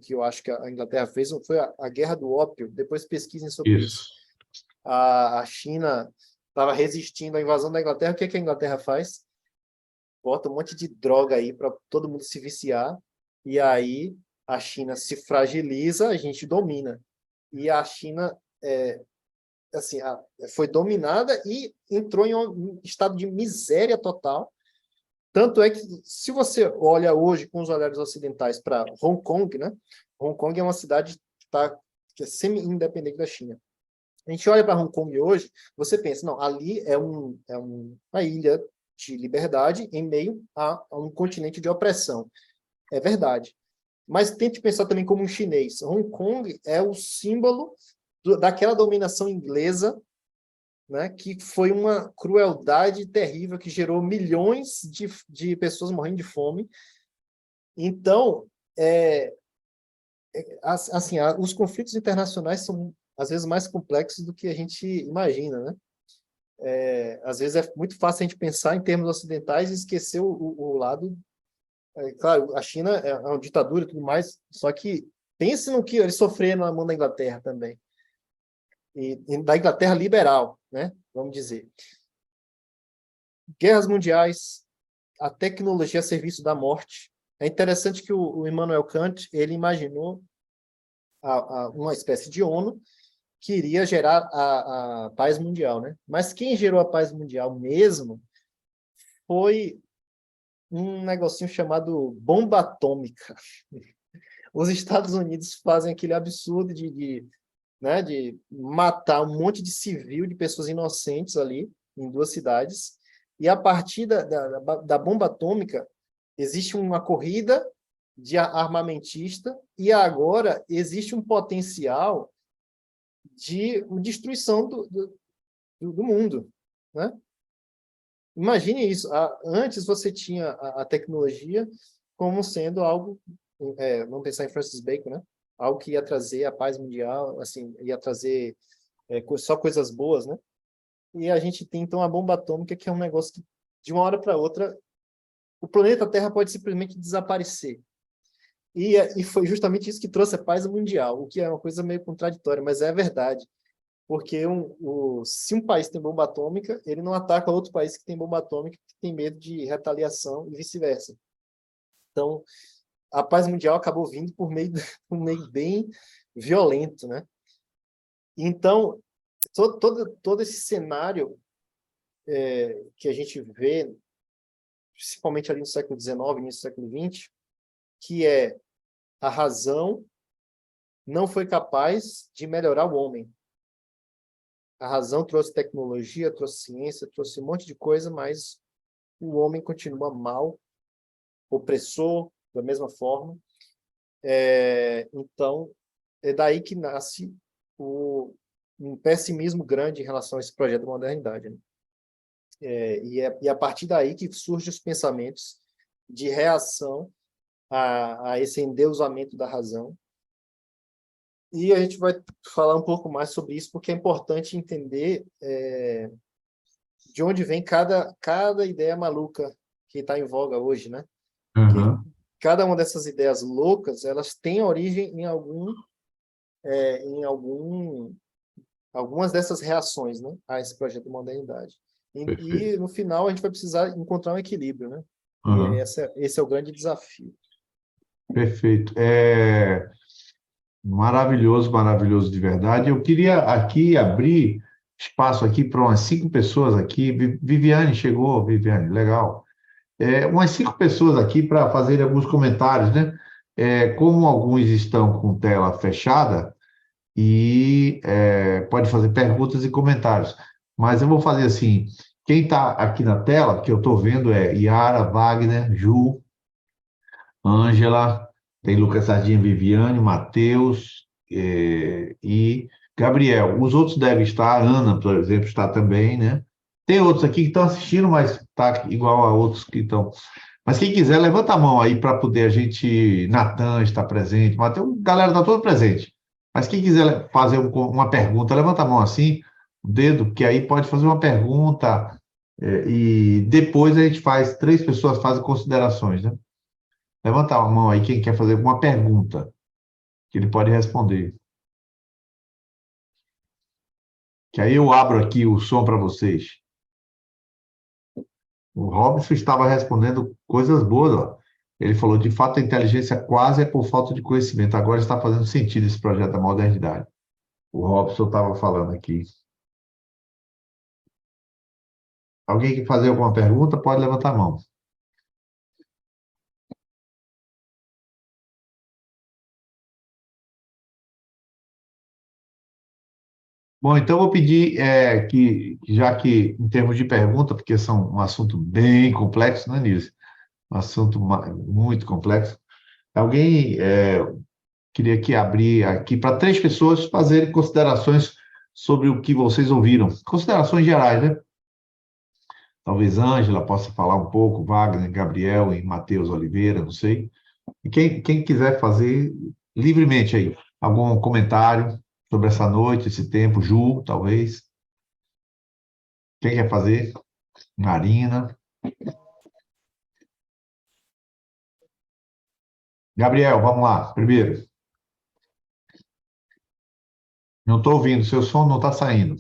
que eu acho que a Inglaterra fez foi a Guerra do Ópio. Depois pesquisem sobre isso. Isso. A China estava resistindo à invasão da Inglaterra. O que que a Inglaterra faz? Bota um monte de droga aí para todo mundo se viciar. E aí a China se fragiliza, a gente domina. E a China assim, foi dominada e entrou em um estado de miséria total. Tanto é que, se você olha hoje com os olhares ocidentais para Hong Kong, né? Hong Kong é uma cidade que é semi-independente da China. A gente olha para Hong Kong hoje, você pensa, não, ali é uma ilha de liberdade em meio a um continente de opressão. É verdade. Mas tente pensar também como um chinês. Hong Kong é o símbolo daquela dominação inglesa, né, que foi uma crueldade terrível que gerou milhões de pessoas morrendo de fome. Então, assim, os conflitos internacionais são, às vezes, mais complexos do que a gente imagina, né? Às vezes é muito fácil a gente pensar em termos ocidentais e esquecer o lado... claro, a China é uma ditadura e tudo mais, só que pense no que eles sofreram na mão da Inglaterra também. E da Inglaterra liberal, né? Vamos dizer. Guerras mundiais, a tecnologia a serviço da morte. É interessante que o Immanuel Kant, ele imaginou uma espécie de ONU que iria gerar a paz mundial, né? Mas quem gerou a paz mundial mesmo foi um negocinho chamado bomba atômica. Os Estados Unidos fazem aquele absurdo né, de matar um monte de civil, de pessoas inocentes ali, em 2 cidades, e a partir da bomba atômica, existe uma corrida de armamentista, e agora existe um potencial de destruição do mundo, né? Imagine isso. Antes você tinha a tecnologia como sendo algo, vamos pensar em Francis Bacon, né? Algo que ia trazer a paz mundial, assim, ia trazer só coisas boas, né? E a gente tem, então, a bomba atômica, que é um negócio que, de uma hora para outra, o planeta Terra pode simplesmente desaparecer. E foi justamente isso que trouxe a paz mundial, o que é uma coisa meio contraditória, mas é verdade. Porque se um país tem bomba atômica, ele não ataca outro país que tem bomba atômica, que tem medo de retaliação e vice-versa. Então, a paz mundial acabou vindo por meio bem violento, né? Então, todo esse cenário que a gente vê, principalmente ali no século XIX, início do século XX, que a razão não foi capaz de melhorar o homem. A razão trouxe tecnologia, trouxe ciência, trouxe um monte de coisa, mas o homem continua mal, opressor, da mesma forma. Então, é daí que nasce um pessimismo grande em relação a esse projeto da modernidade, né? E a partir daí que surgem os pensamentos de reação a esse endeusamento da razão. E a gente vai falar um pouco mais sobre isso, porque é importante entender de onde vem cada ideia maluca que está em voga hoje, né? Uhum. Cada uma dessas ideias loucas, elas têm origem em algumas dessas reações, né, a esse projeto de modernidade. E, no final, a gente vai precisar encontrar um equilíbrio, né? Uhum. Esse é o grande desafio. Perfeito. Maravilhoso, maravilhoso de verdade. Eu queria aqui abrir espaço aqui para umas 5 pessoas aqui. Viviane chegou, Viviane, legal. Umas 5 pessoas aqui para fazerem alguns comentários, né? Como alguns estão com tela fechada, e pode fazer perguntas e comentários. Mas eu vou fazer assim: quem está aqui na tela, que eu estou vendo, é Yara, Wagner, Ju, Ângela, tem Lucas Sardinha, Viviane, Matheus e Gabriel. Os outros devem estar, a Ana, por exemplo, está também, né? Tem outros aqui que estão assistindo, mas está igual a outros que estão. Mas quem quiser, levanta a mão aí para poder a gente. Natan está presente, Matheus, galera está todo presente. Mas quem quiser fazer uma pergunta, levanta a mão assim, o dedo, que aí pode fazer uma pergunta, e depois a gente faz, 3 pessoas fazem considerações, né? Levanta a mão aí quem quer fazer alguma pergunta, que ele pode responder. Que aí eu abro aqui o som para vocês. O Robson estava respondendo coisas boas, ó. Ele falou, de fato, a inteligência quase é por falta de conhecimento. Agora está fazendo sentido esse projeto da modernidade. O Robson estava falando aqui. Alguém quer fazer alguma pergunta, pode levantar a mão. Bom, então eu vou pedir já que, em termos de pergunta, porque são um assunto bem complexo, né, Nilce? Um assunto muito complexo. Alguém queria aqui abrir aqui para 3 pessoas fazerem considerações sobre o que vocês ouviram. Considerações gerais, né? Talvez Ângela possa falar um pouco, Wagner, Gabriel e Matheus Oliveira, não sei. E quem quiser fazer livremente aí, algum comentário sobre essa noite, esse tempo, Ju, talvez. Quem quer fazer? Marina. Gabriel, vamos lá, primeiro. Não estou ouvindo, seu som não está saindo.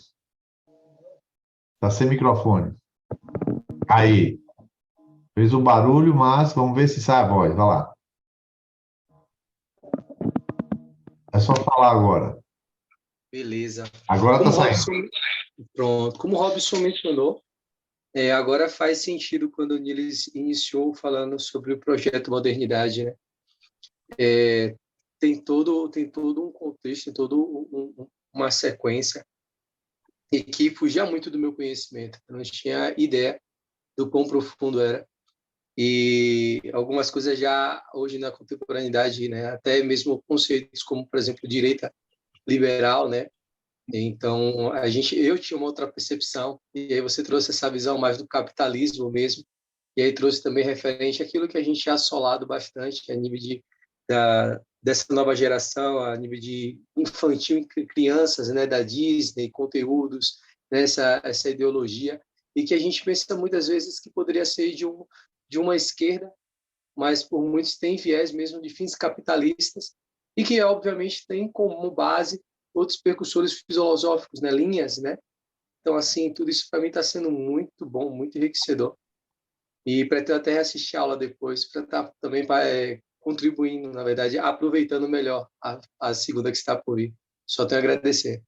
Está sem microfone. Aí, fez um barulho, mas vamos ver se sai a voz. Vai lá. É só falar agora. Beleza. Agora está Como o saindo. Robson, pronto. Como o Robson mencionou, agora faz sentido quando o Niles iniciou falando sobre o projeto Modernidade, né? Tem todo um contexto, tem todo uma sequência e que fugia muito do meu conhecimento. Eu não tinha ideia do quão profundo era. E algumas coisas já hoje na contemporaneidade, né? Até mesmo conceitos como, por exemplo, direita liberal, né? Então, eu tinha uma outra percepção, e aí você trouxe essa visão mais do capitalismo mesmo, e aí trouxe também referente àquilo que a gente é assolado bastante, a nível dessa nova geração, a nível de infantil, crianças, né, da Disney, conteúdos, né, essa ideologia, e que a gente pensa muitas vezes que poderia ser de uma esquerda, mas por muitos tem viés mesmo de fins capitalistas, e que, obviamente, tem como base outros percussores filosóficos, né, linhas, né? Então, assim, tudo isso para mim está sendo muito bom, muito enriquecedor. E pretendo até assistir a aula depois, para estar também contribuindo, na verdade, aproveitando melhor a segunda que está por vir. Só tenho a agradecer.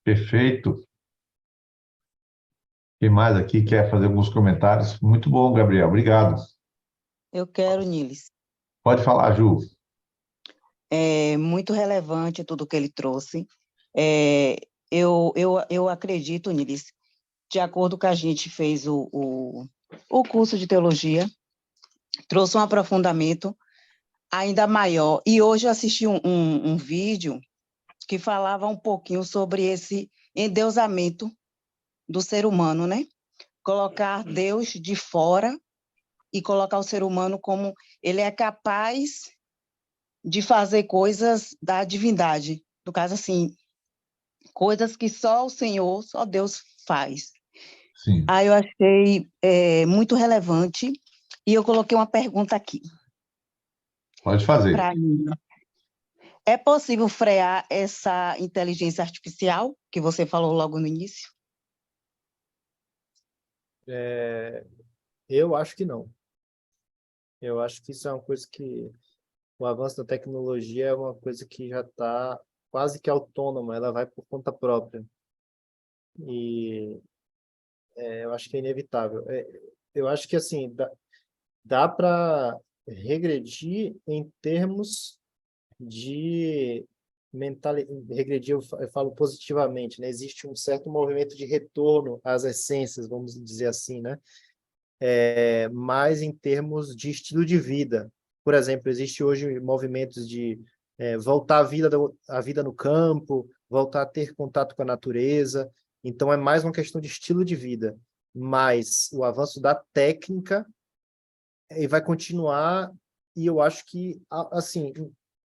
Perfeito. Quem mais aqui quer fazer alguns comentários? Muito bom, Gabriel. Obrigado. Eu quero, Niles. Pode falar, Ju. É muito relevante tudo que ele trouxe. Eu acredito, Niles, de acordo com a gente fez o curso de teologia, trouxe um aprofundamento ainda maior. E hoje eu assisti um vídeo que falava um pouquinho sobre esse endeusamento do ser humano, né? Colocar Deus de fora e colocar o ser humano como ele é capaz de fazer coisas da divindade. No caso, assim, coisas que só o Senhor, só Deus faz. Sim. Aí eu achei muito relevante e eu coloquei uma pergunta aqui. Pode fazer. Para mim. É possível frear essa inteligência artificial que você falou logo no início? Eu acho que não. Eu acho que isso é uma coisa que o avanço da tecnologia é uma coisa que já está quase que autônoma, ela vai por conta própria. E eu acho que é inevitável. Eu acho que assim dá para regredir em termos de regredir, eu falo positivamente, né? Existe um certo movimento de retorno às essências, vamos dizer assim, né? Mas em termos de estilo de vida. Por exemplo, existe hoje movimentos de voltar à vida no campo, voltar a ter contato com a natureza. Então, é mais uma questão de estilo de vida. Mas o avanço da técnica vai continuar, e eu acho que, assim,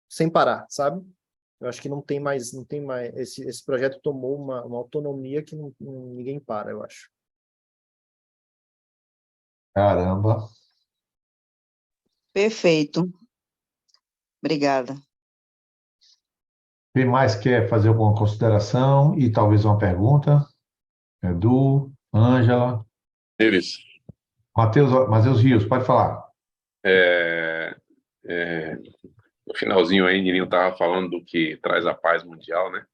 sem parar, sabe? Eu acho que não tem mais esse projeto tomou uma autonomia que ninguém para, eu acho. Caramba. Perfeito. Obrigada. Quem mais quer fazer alguma consideração e talvez uma pergunta? Edu, Ângela, Eles, Matheus Rios, pode falar. é, é, no finalzinho aí, Nirinho estava falando do que traz a paz mundial, né?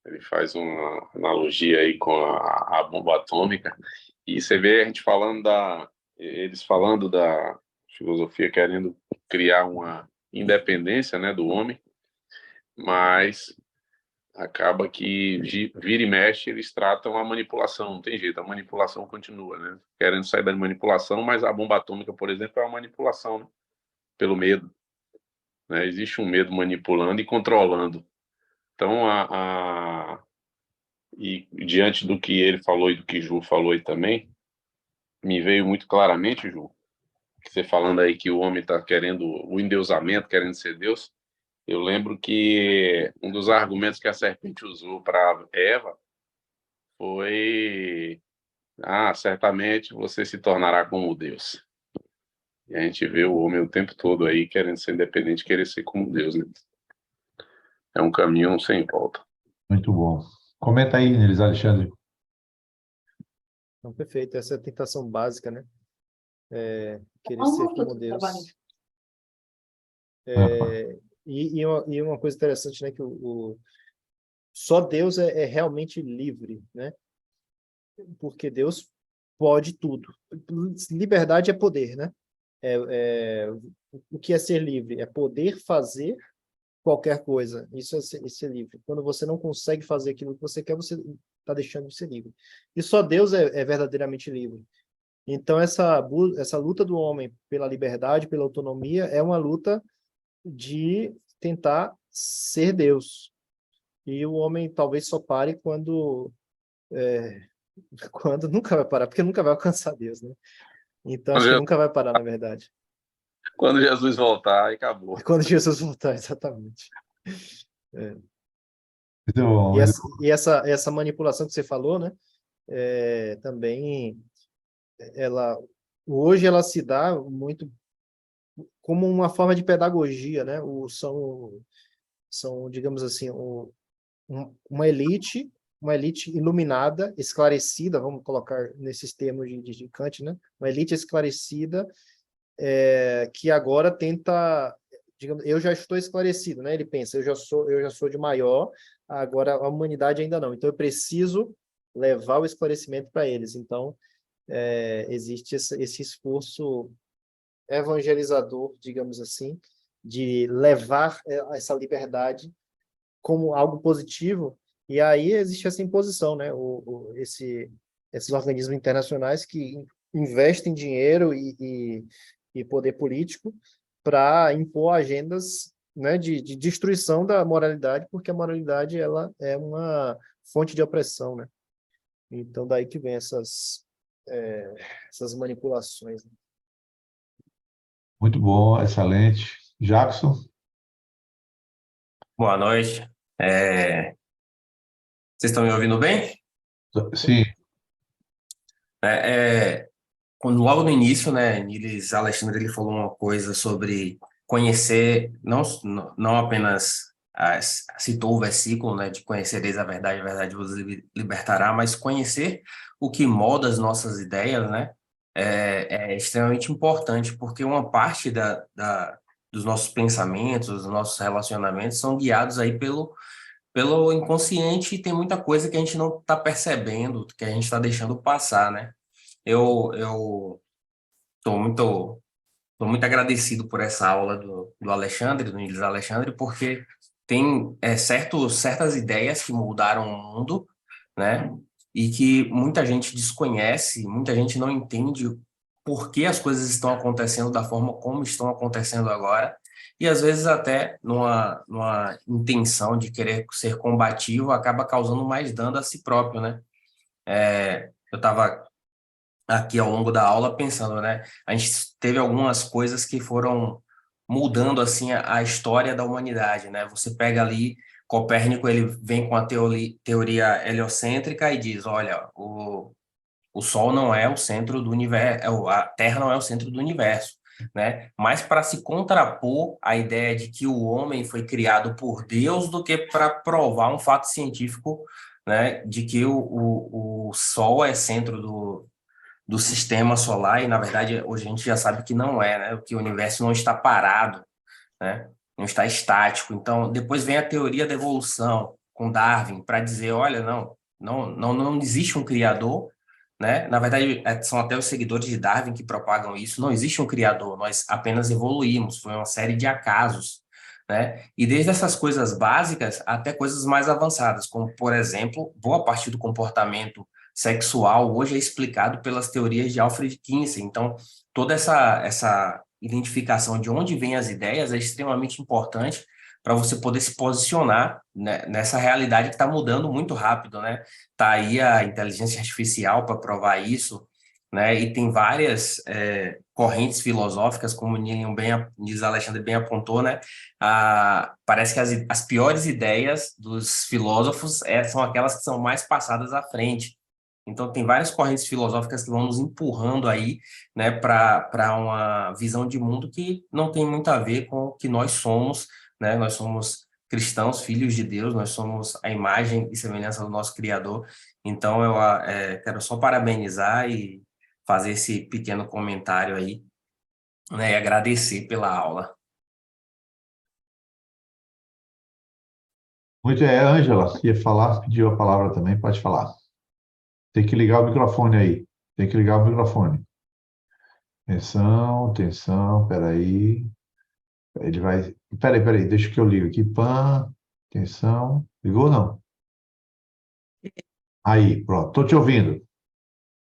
Ele faz uma analogia aí com a bomba atômica, e você vê a gente eles falando da filosofia querendo criar uma independência, né, do homem, mas acaba que vira e mexe, eles tratam a manipulação, não tem jeito, a manipulação continua, né? Querendo sair da manipulação, mas a bomba atômica, por exemplo, é uma manipulação, né? Pelo medo, né? Existe um medo manipulando e controlando. Então, e diante do que ele falou e do que Ju falou aí também, me veio muito claramente, Ju, que você falando aí que o homem está querendo o endeusamento, querendo ser Deus. Eu lembro que um dos argumentos que a serpente usou para Eva foi: certamente você se tornará como Deus. E a gente vê o homem o tempo todo aí querendo ser independente, querer ser como Deus, né? É um caminho sem volta. Muito bom. Comenta aí, Nelis Alexandre. Então, perfeito. Essa é a tentação básica, né? Querer ser como Deus. E uma coisa interessante, né? Que só Deus é realmente livre, né? Porque Deus pode tudo. Liberdade é poder, né? O que é ser livre? É poder fazer qualquer coisa. Isso é ser livre. Quando você não consegue fazer aquilo que você quer, você está deixando de ser livre. E só Deus é verdadeiramente livre. Então, essa luta do homem pela liberdade, pela autonomia, é uma luta de tentar ser Deus. E o homem talvez só pare quando nunca vai parar, porque nunca vai alcançar Deus, né? Então, acho que nunca vai parar, na verdade. Quando Jesus voltar, aí acabou. Quando Jesus voltar, exatamente. Muito bom. E essa manipulação que você falou, né? Também, hoje ela se dá muito como uma forma de pedagogia, né? São, digamos assim, uma elite iluminada, esclarecida, vamos colocar nesses termos de Kant, né? Uma elite esclarecida que agora tenta, digamos, eu já estou esclarecido, né? Ele pensa, eu já sou de maior, agora a humanidade ainda não. Então eu preciso levar o esclarecimento para eles. Então existe esse esforço evangelizador, digamos assim, de levar essa liberdade como algo positivo. E aí existe essa imposição, né? Esses organismos internacionais que investem dinheiro e poder político para impor agendas, né, de destruição da moralidade, porque a moralidade ela é uma fonte de opressão, né? Então daí que vem essas manipulações. Né? Muito bom, excelente. Jackson? Boa noite. Vocês estão me ouvindo bem? Sim. Quando logo no início, né, Nilis Alexandre ele falou uma coisa sobre conhecer, não apenas citou o versículo, né, de conhecereis a verdade vos libertará, mas conhecer o que molda as nossas ideias, né, é extremamente importante, porque uma parte dos nossos pensamentos, dos nossos relacionamentos são guiados aí pelo inconsciente, e tem muita coisa que a gente não está percebendo, que a gente está deixando passar, né? Eu estou muito agradecido por essa aula do Alexandre, do Nilis Alexandre, porque tem certas ideias que moldaram o mundo, né? E que muita gente desconhece, muita gente não entende por que as coisas estão acontecendo da forma como estão acontecendo agora, e às vezes até numa intenção de querer ser combativo, acaba causando mais dano a si próprio, né? Eu estava aqui ao longo da aula pensando, né? A gente teve algumas coisas que foram mudando assim a história da humanidade, né? Você pega ali Copérnico, ele vem com a teoria heliocêntrica e diz, olha, o Sol não é o centro do universo, a Terra não é o centro do universo. né? Mais para se contrapor à ideia de que o homem foi criado por Deus do que para provar um fato científico, né? De que o Sol é centro do sistema solar e, na verdade, hoje a gente já sabe que não é, né? Que o universo não está parado, né? Não está estático. Então, depois vem a teoria da evolução com Darwin para dizer, olha, não existe um criador, né? Na verdade, são até os seguidores de Darwin que propagam isso. Não existe um criador, nós apenas evoluímos, foi uma série de acasos, né? E desde essas coisas básicas até coisas mais avançadas, como, por exemplo, boa parte do comportamento sexual hoje é explicado pelas teorias de Alfred Kinsey. Então, toda essa identificação de onde vêm as ideias é extremamente importante para você poder se posicionar, né, nessa realidade que está mudando muito rápido, né? Está aí a inteligência artificial para provar isso, né? E tem várias correntes filosóficas, como o Nilis Alexandre bem apontou, né? Parece que as piores ideias dos filósofos são aquelas que são mais passadas à frente. Então, tem várias correntes filosóficas que vão nos empurrando aí, né, para uma visão de mundo que não tem muito a ver com o que nós somos, né? Nós somos cristãos, filhos de Deus, nós somos a imagem e semelhança do nosso Criador. Então, eu quero só parabenizar e fazer esse pequeno comentário aí, né, e agradecer pela aula. Muito Ângela, ia falar, pediu a palavra também, pode falar. Tem que ligar o microfone aí. Tem que ligar o microfone. Atenção, peraí. Ele vai. Peraí, deixa que eu ligo aqui. Pan, atenção. Ligou ou não? Aí, pronto, estou te ouvindo.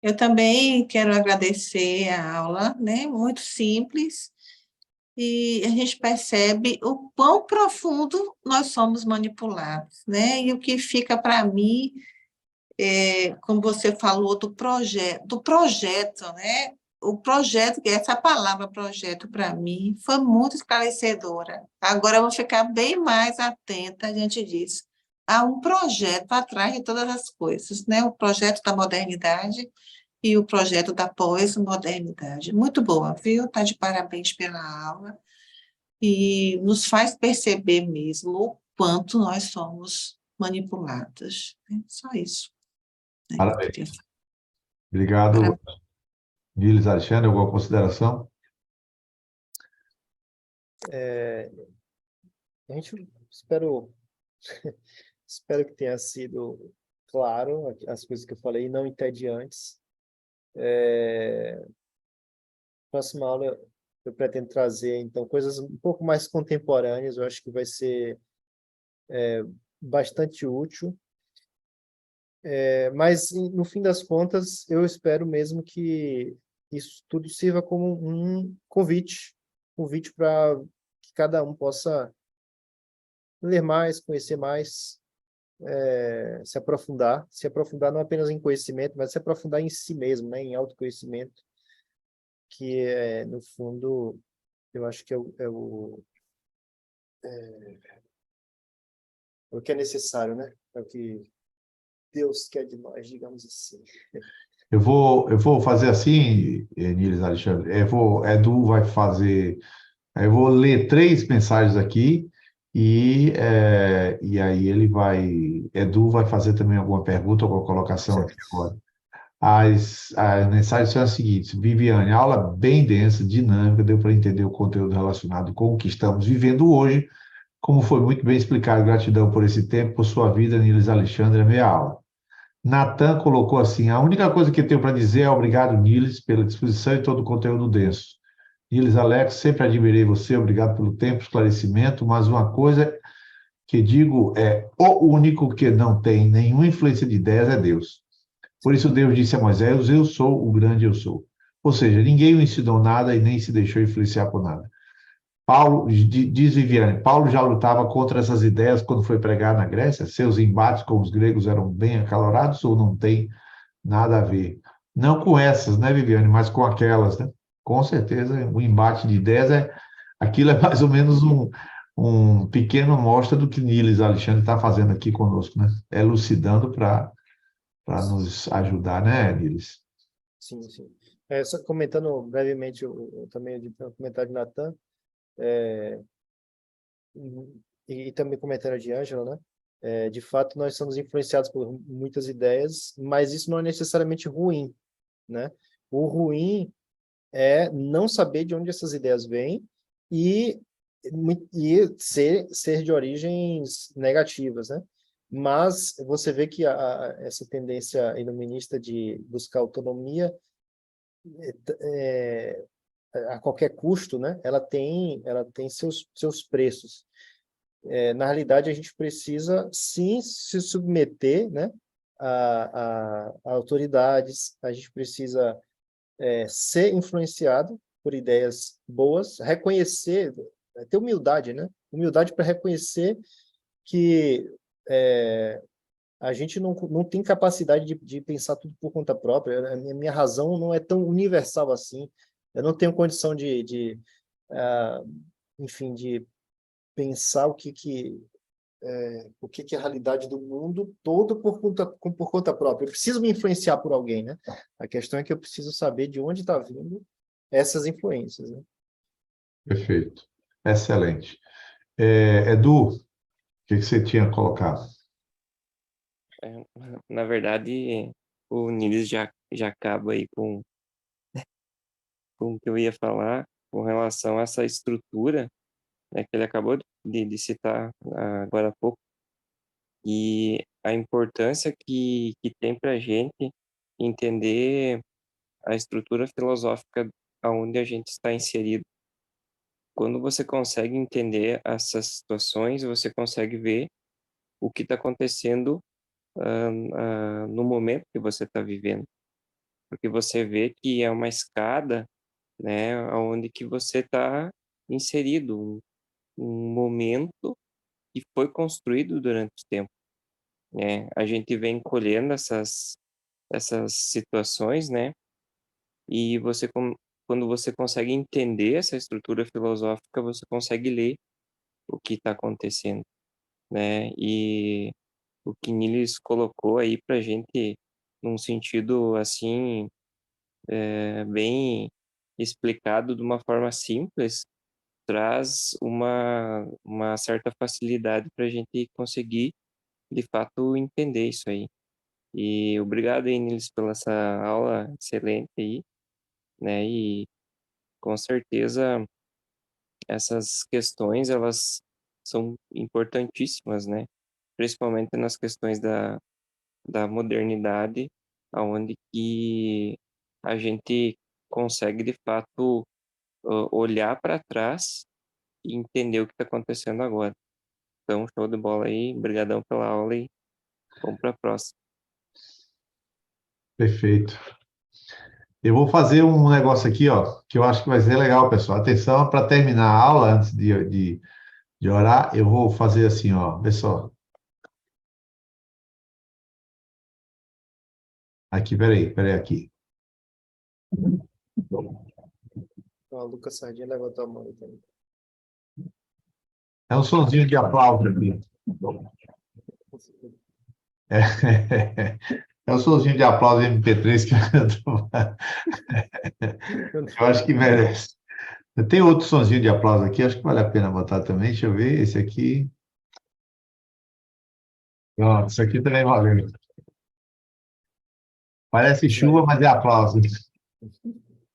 Eu também quero agradecer a aula, né? Muito simples, e a gente percebe o quão profundo nós somos manipulados, né? E o que fica para mim, como você falou, do projeto, né? O projeto, essa palavra projeto, para mim, foi muito esclarecedora. Agora eu vou ficar bem mais atenta diante disso. Há um projeto atrás de todas as coisas, né? O projeto da modernidade e o projeto da pós-modernidade. Muito boa, viu? Está de parabéns pela aula e nos faz perceber mesmo o quanto nós somos manipuladas. É só isso, né, que eu Parabéns. queria falar. Obrigado. Parabéns. Nilis Alexandre, alguma consideração? A gente espero que tenha sido claro as coisas que eu falei, não entediantes. Próxima aula eu pretendo trazer, então, coisas um pouco mais contemporâneas, eu acho que vai ser bastante útil. Mas, no fim das contas, eu espero mesmo que isso tudo sirva como um convite para que cada um possa ler mais, conhecer mais, se aprofundar não apenas em conhecimento, mas se aprofundar em si mesmo, né, em autoconhecimento, que no fundo, eu acho que é o que é necessário, né? É o que Deus quer de nós, digamos assim. Eu vou fazer assim, Nilis Alexandre. Edu vai fazer. Eu vou ler 3 mensagens aqui e aí Edu vai fazer também alguma pergunta, alguma colocação aqui agora. As mensagens são as seguintes: Viviane, aula bem densa, dinâmica, deu para entender o conteúdo relacionado com o que estamos vivendo hoje, como foi muito bem explicado. Gratidão por esse tempo, por sua vida, Nilis Alexandre, a minha aula. Natan colocou assim: a única coisa que tenho para dizer é obrigado, Nilis, pela disposição e todo o conteúdo denso. Nilis Alex, sempre admirei você, obrigado pelo tempo, esclarecimento, mas uma coisa que digo é: o único que não tem nenhuma influência de ideias é Deus. Por isso Deus disse a Moisés: eu sou o grande eu sou. Ou seja, ninguém o ensinou nada e nem se deixou influenciar por nada. Diz Viviane, Paulo já lutava contra essas ideias quando foi pregar na Grécia? Seus embates com os gregos eram bem acalorados ou não tem nada a ver? Não com essas, né, Viviane, mas com aquelas, né? Com certeza, o embate de ideias aquilo é mais ou menos um pequeno mostra do que Nilis Alexandre está fazendo aqui conosco, né? Elucidando para nos ajudar, né, Nilis? Sim, sim. Só comentando brevemente também o comentário de Natan, e também o comentário de Ângela, né? De fato, nós somos influenciados por muitas ideias, mas isso não é necessariamente ruim, né? O ruim é não saber de onde essas ideias vêm e, ser de origens negativas, né? Mas você vê que essa tendência iluminista de buscar autonomia é, a qualquer custo, né? Ela tem seus preços. Na realidade, a gente precisa, sim, se submeter, né, a autoridades, a gente precisa ser influenciado por ideias boas, reconhecer, ter humildade, né? Humildade para reconhecer que a gente não tem capacidade de pensar tudo por conta própria. A minha razão não é tão universal assim. Eu não tenho condição enfim, de pensar o que é a realidade do mundo todo por conta própria. Eu preciso me influenciar por alguém, né? A questão é que eu preciso saber de onde está vindo essas influências, né? Perfeito. Excelente. Edu, o que você tinha colocado? Na verdade, o Nilis já acaba aí com o que eu ia falar com relação a essa estrutura, né, que ele acabou de citar agora há pouco, e a importância que tem para a gente entender a estrutura filosófica aonde a gente está inserido. Quando você consegue entender essas situações, você consegue ver o que está acontecendo no momento que você está vivendo, porque você vê que é uma escada, né, onde que você está inserido, um momento que foi construído durante o tempo, né? A gente vem colhendo essas situações, né? E quando você consegue entender essa estrutura filosófica, você consegue ler o que está acontecendo, né? E o que Nilis colocou aí para a gente, num sentido assim, bem explicado de uma forma simples, traz uma certa facilidade para a gente conseguir, de fato, entender isso aí. E obrigado aí, Nilis, pela essa aula excelente aí, né? E com certeza essas questões, elas são importantíssimas, né? Principalmente nas questões da modernidade, aonde que a gente consegue, de fato, olhar para trás e entender o que está acontecendo agora. Então, show de bola aí. Obrigadão pela aula e vamos para a próxima. Perfeito. Eu vou fazer um negócio aqui, ó, que eu acho que vai ser legal, pessoal. Atenção, para terminar a aula, antes de orar, eu vou fazer assim, ó, vê só. Aqui, peraí, aqui. Então, o Lucas Sardinha levantou a mão aí também. É um sonzinho de aplauso aqui. É um sonzinho de aplauso MP3 que eu acho que merece. Tem outro sonzinho de aplauso aqui, acho que vale a pena botar também. Deixa eu ver, esse aqui. Pronto, isso aqui também valeu. Parece chuva, mas é aplauso.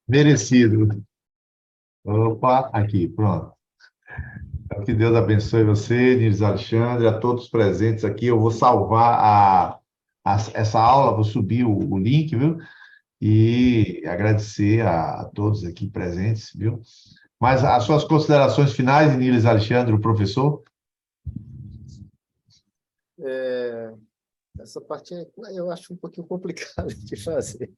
Merecido. Opa, aqui, pronto. Então, que Deus abençoe você, Nils Alexandre, a todos presentes aqui. Eu vou salvar essa aula, vou subir o link, viu? E agradecer a todos aqui presentes, viu? Mas as suas considerações finais, Nils Alexandre, o professor? Essa parte eu acho um pouquinho complicada de fazer.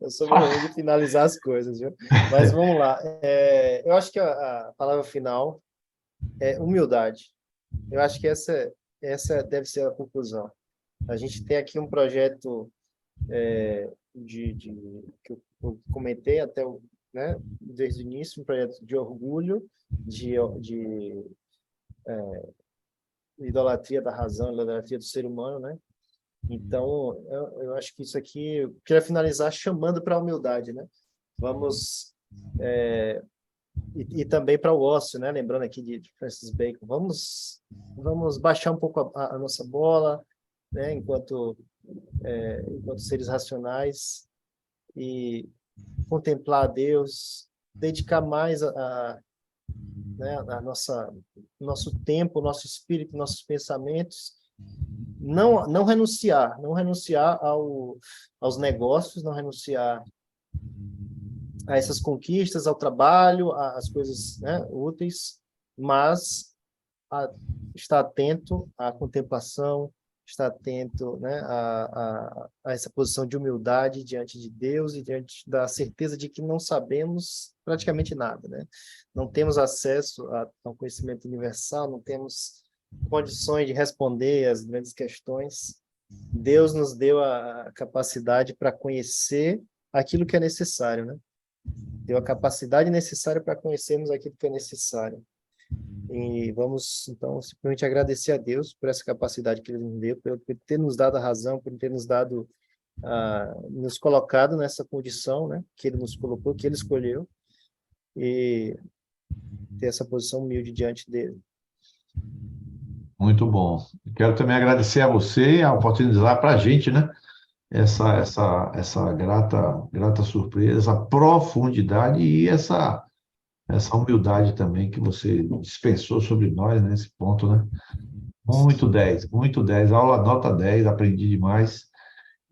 Eu sou meio ruim de finalizar as coisas, viu? Mas vamos lá. Eu acho que a palavra final é humildade. Eu acho que essa deve ser a conclusão. A gente tem aqui um projeto que eu comentei né, desde o início, um projeto de orgulho, de idolatria da razão, idolatria do ser humano, né? Então, eu acho que isso aqui, eu queria finalizar chamando para a humildade, né? Vamos, e também para o ócio, né? Lembrando aqui de Francis Bacon, vamos baixar um pouco a nossa bola, né? Enquanto seres racionais, e contemplar a Deus, dedicar mais né, nosso tempo, nosso espírito, nossos pensamentos, não renunciar aos negócios, não renunciar a essas conquistas, ao trabalho, às coisas, né, úteis, mas estar atento à contemplação, estar atento, né, a essa posição de humildade diante de Deus e diante da certeza de que não sabemos praticamente nada, né? Não temos acesso ao conhecimento universal, não temos condições de responder às grandes questões. Deus nos deu a capacidade para conhecer aquilo que é necessário, né? Deu a capacidade necessária para conhecermos aquilo que é necessário. E vamos, então, simplesmente agradecer a Deus por essa capacidade que Ele nos deu, por ter nos dado a razão, por ter nos dado, nos colocado nessa condição, né, que Ele nos colocou, que Ele escolheu, e ter essa posição humilde diante dEle. Muito bom. Quero também agradecer a você a oportunidade para a gente, né? Essa grata surpresa, essa profundidade e essa humildade também que você dispensou sobre nós nesse ponto, né? Muito 10, muito 10. Aula nota 10, aprendi demais.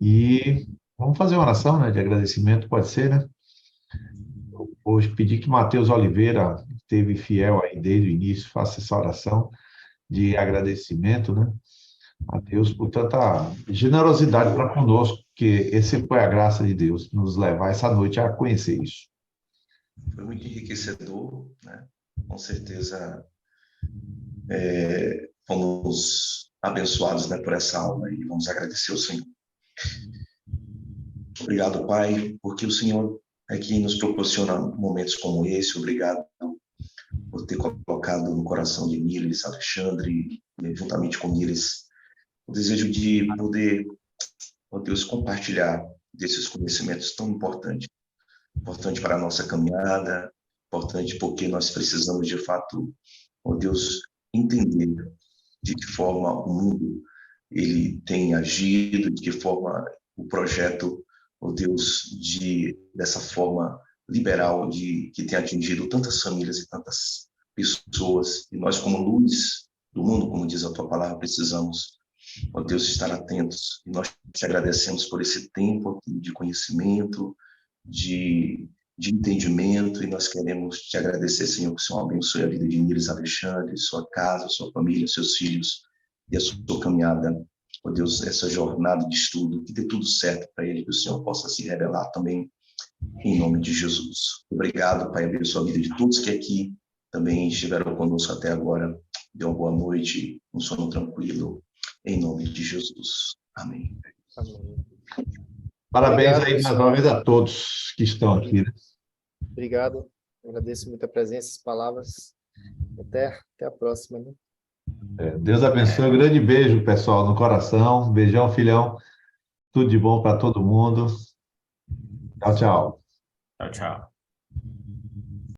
E vamos fazer uma oração, né, de agradecimento, pode ser, né? Hoje pedi que Matheus Oliveira, que esteve fiel aí desde o início, faça essa oração de agradecimento, né? A Deus por tanta generosidade para conosco, que esse foi a graça de Deus, nos levar essa noite a conhecer isso. Foi muito enriquecedor, né? Com certeza fomos abençoados, né, por essa aula e vamos agradecer ao Senhor. Obrigado, Pai, porque o Senhor é quem nos proporciona momentos como esse. Obrigado por ter colocado no coração de Niles, Alexandre, juntamente com Niles, o desejo de poder, ó Deus, compartilhar desses conhecimentos tão importantes. Importante para a nossa caminhada, importante porque nós precisamos, de fato, ó Deus, entender de que forma o mundo ele tem agido, de que forma o projeto, ó Deus, dessa forma liberal que tem atingido tantas famílias e tantas pessoas. E nós, como luz do mundo, como diz a tua palavra, precisamos, ó Deus, estar atentos. E nós te agradecemos por esse tempo de conhecimento, de entendimento, e nós queremos te agradecer, Senhor, que o Senhor abençoe a vida de Niles Alexandre, sua casa, sua família, seus filhos, e a sua caminhada, ó Deus, essa jornada de estudo, que dê tudo certo para ele, que o Senhor possa se revelar também, em nome de Jesus. Obrigado, Pai, abençoe a vida de todos que aqui também estiveram conosco até agora. Dê uma boa noite, um sono tranquilo, em nome de Jesus. Amém. Amém. Parabéns Obrigado, aí mais uma vez a todos que estão aqui, né? Obrigado, agradeço muito a presença, as palavras. Até a próxima, né? Deus abençoe. Um grande beijo, pessoal, no coração. Beijão, filhão. Tudo de bom para todo mundo. Tchau, tchau. Tchau, tchau.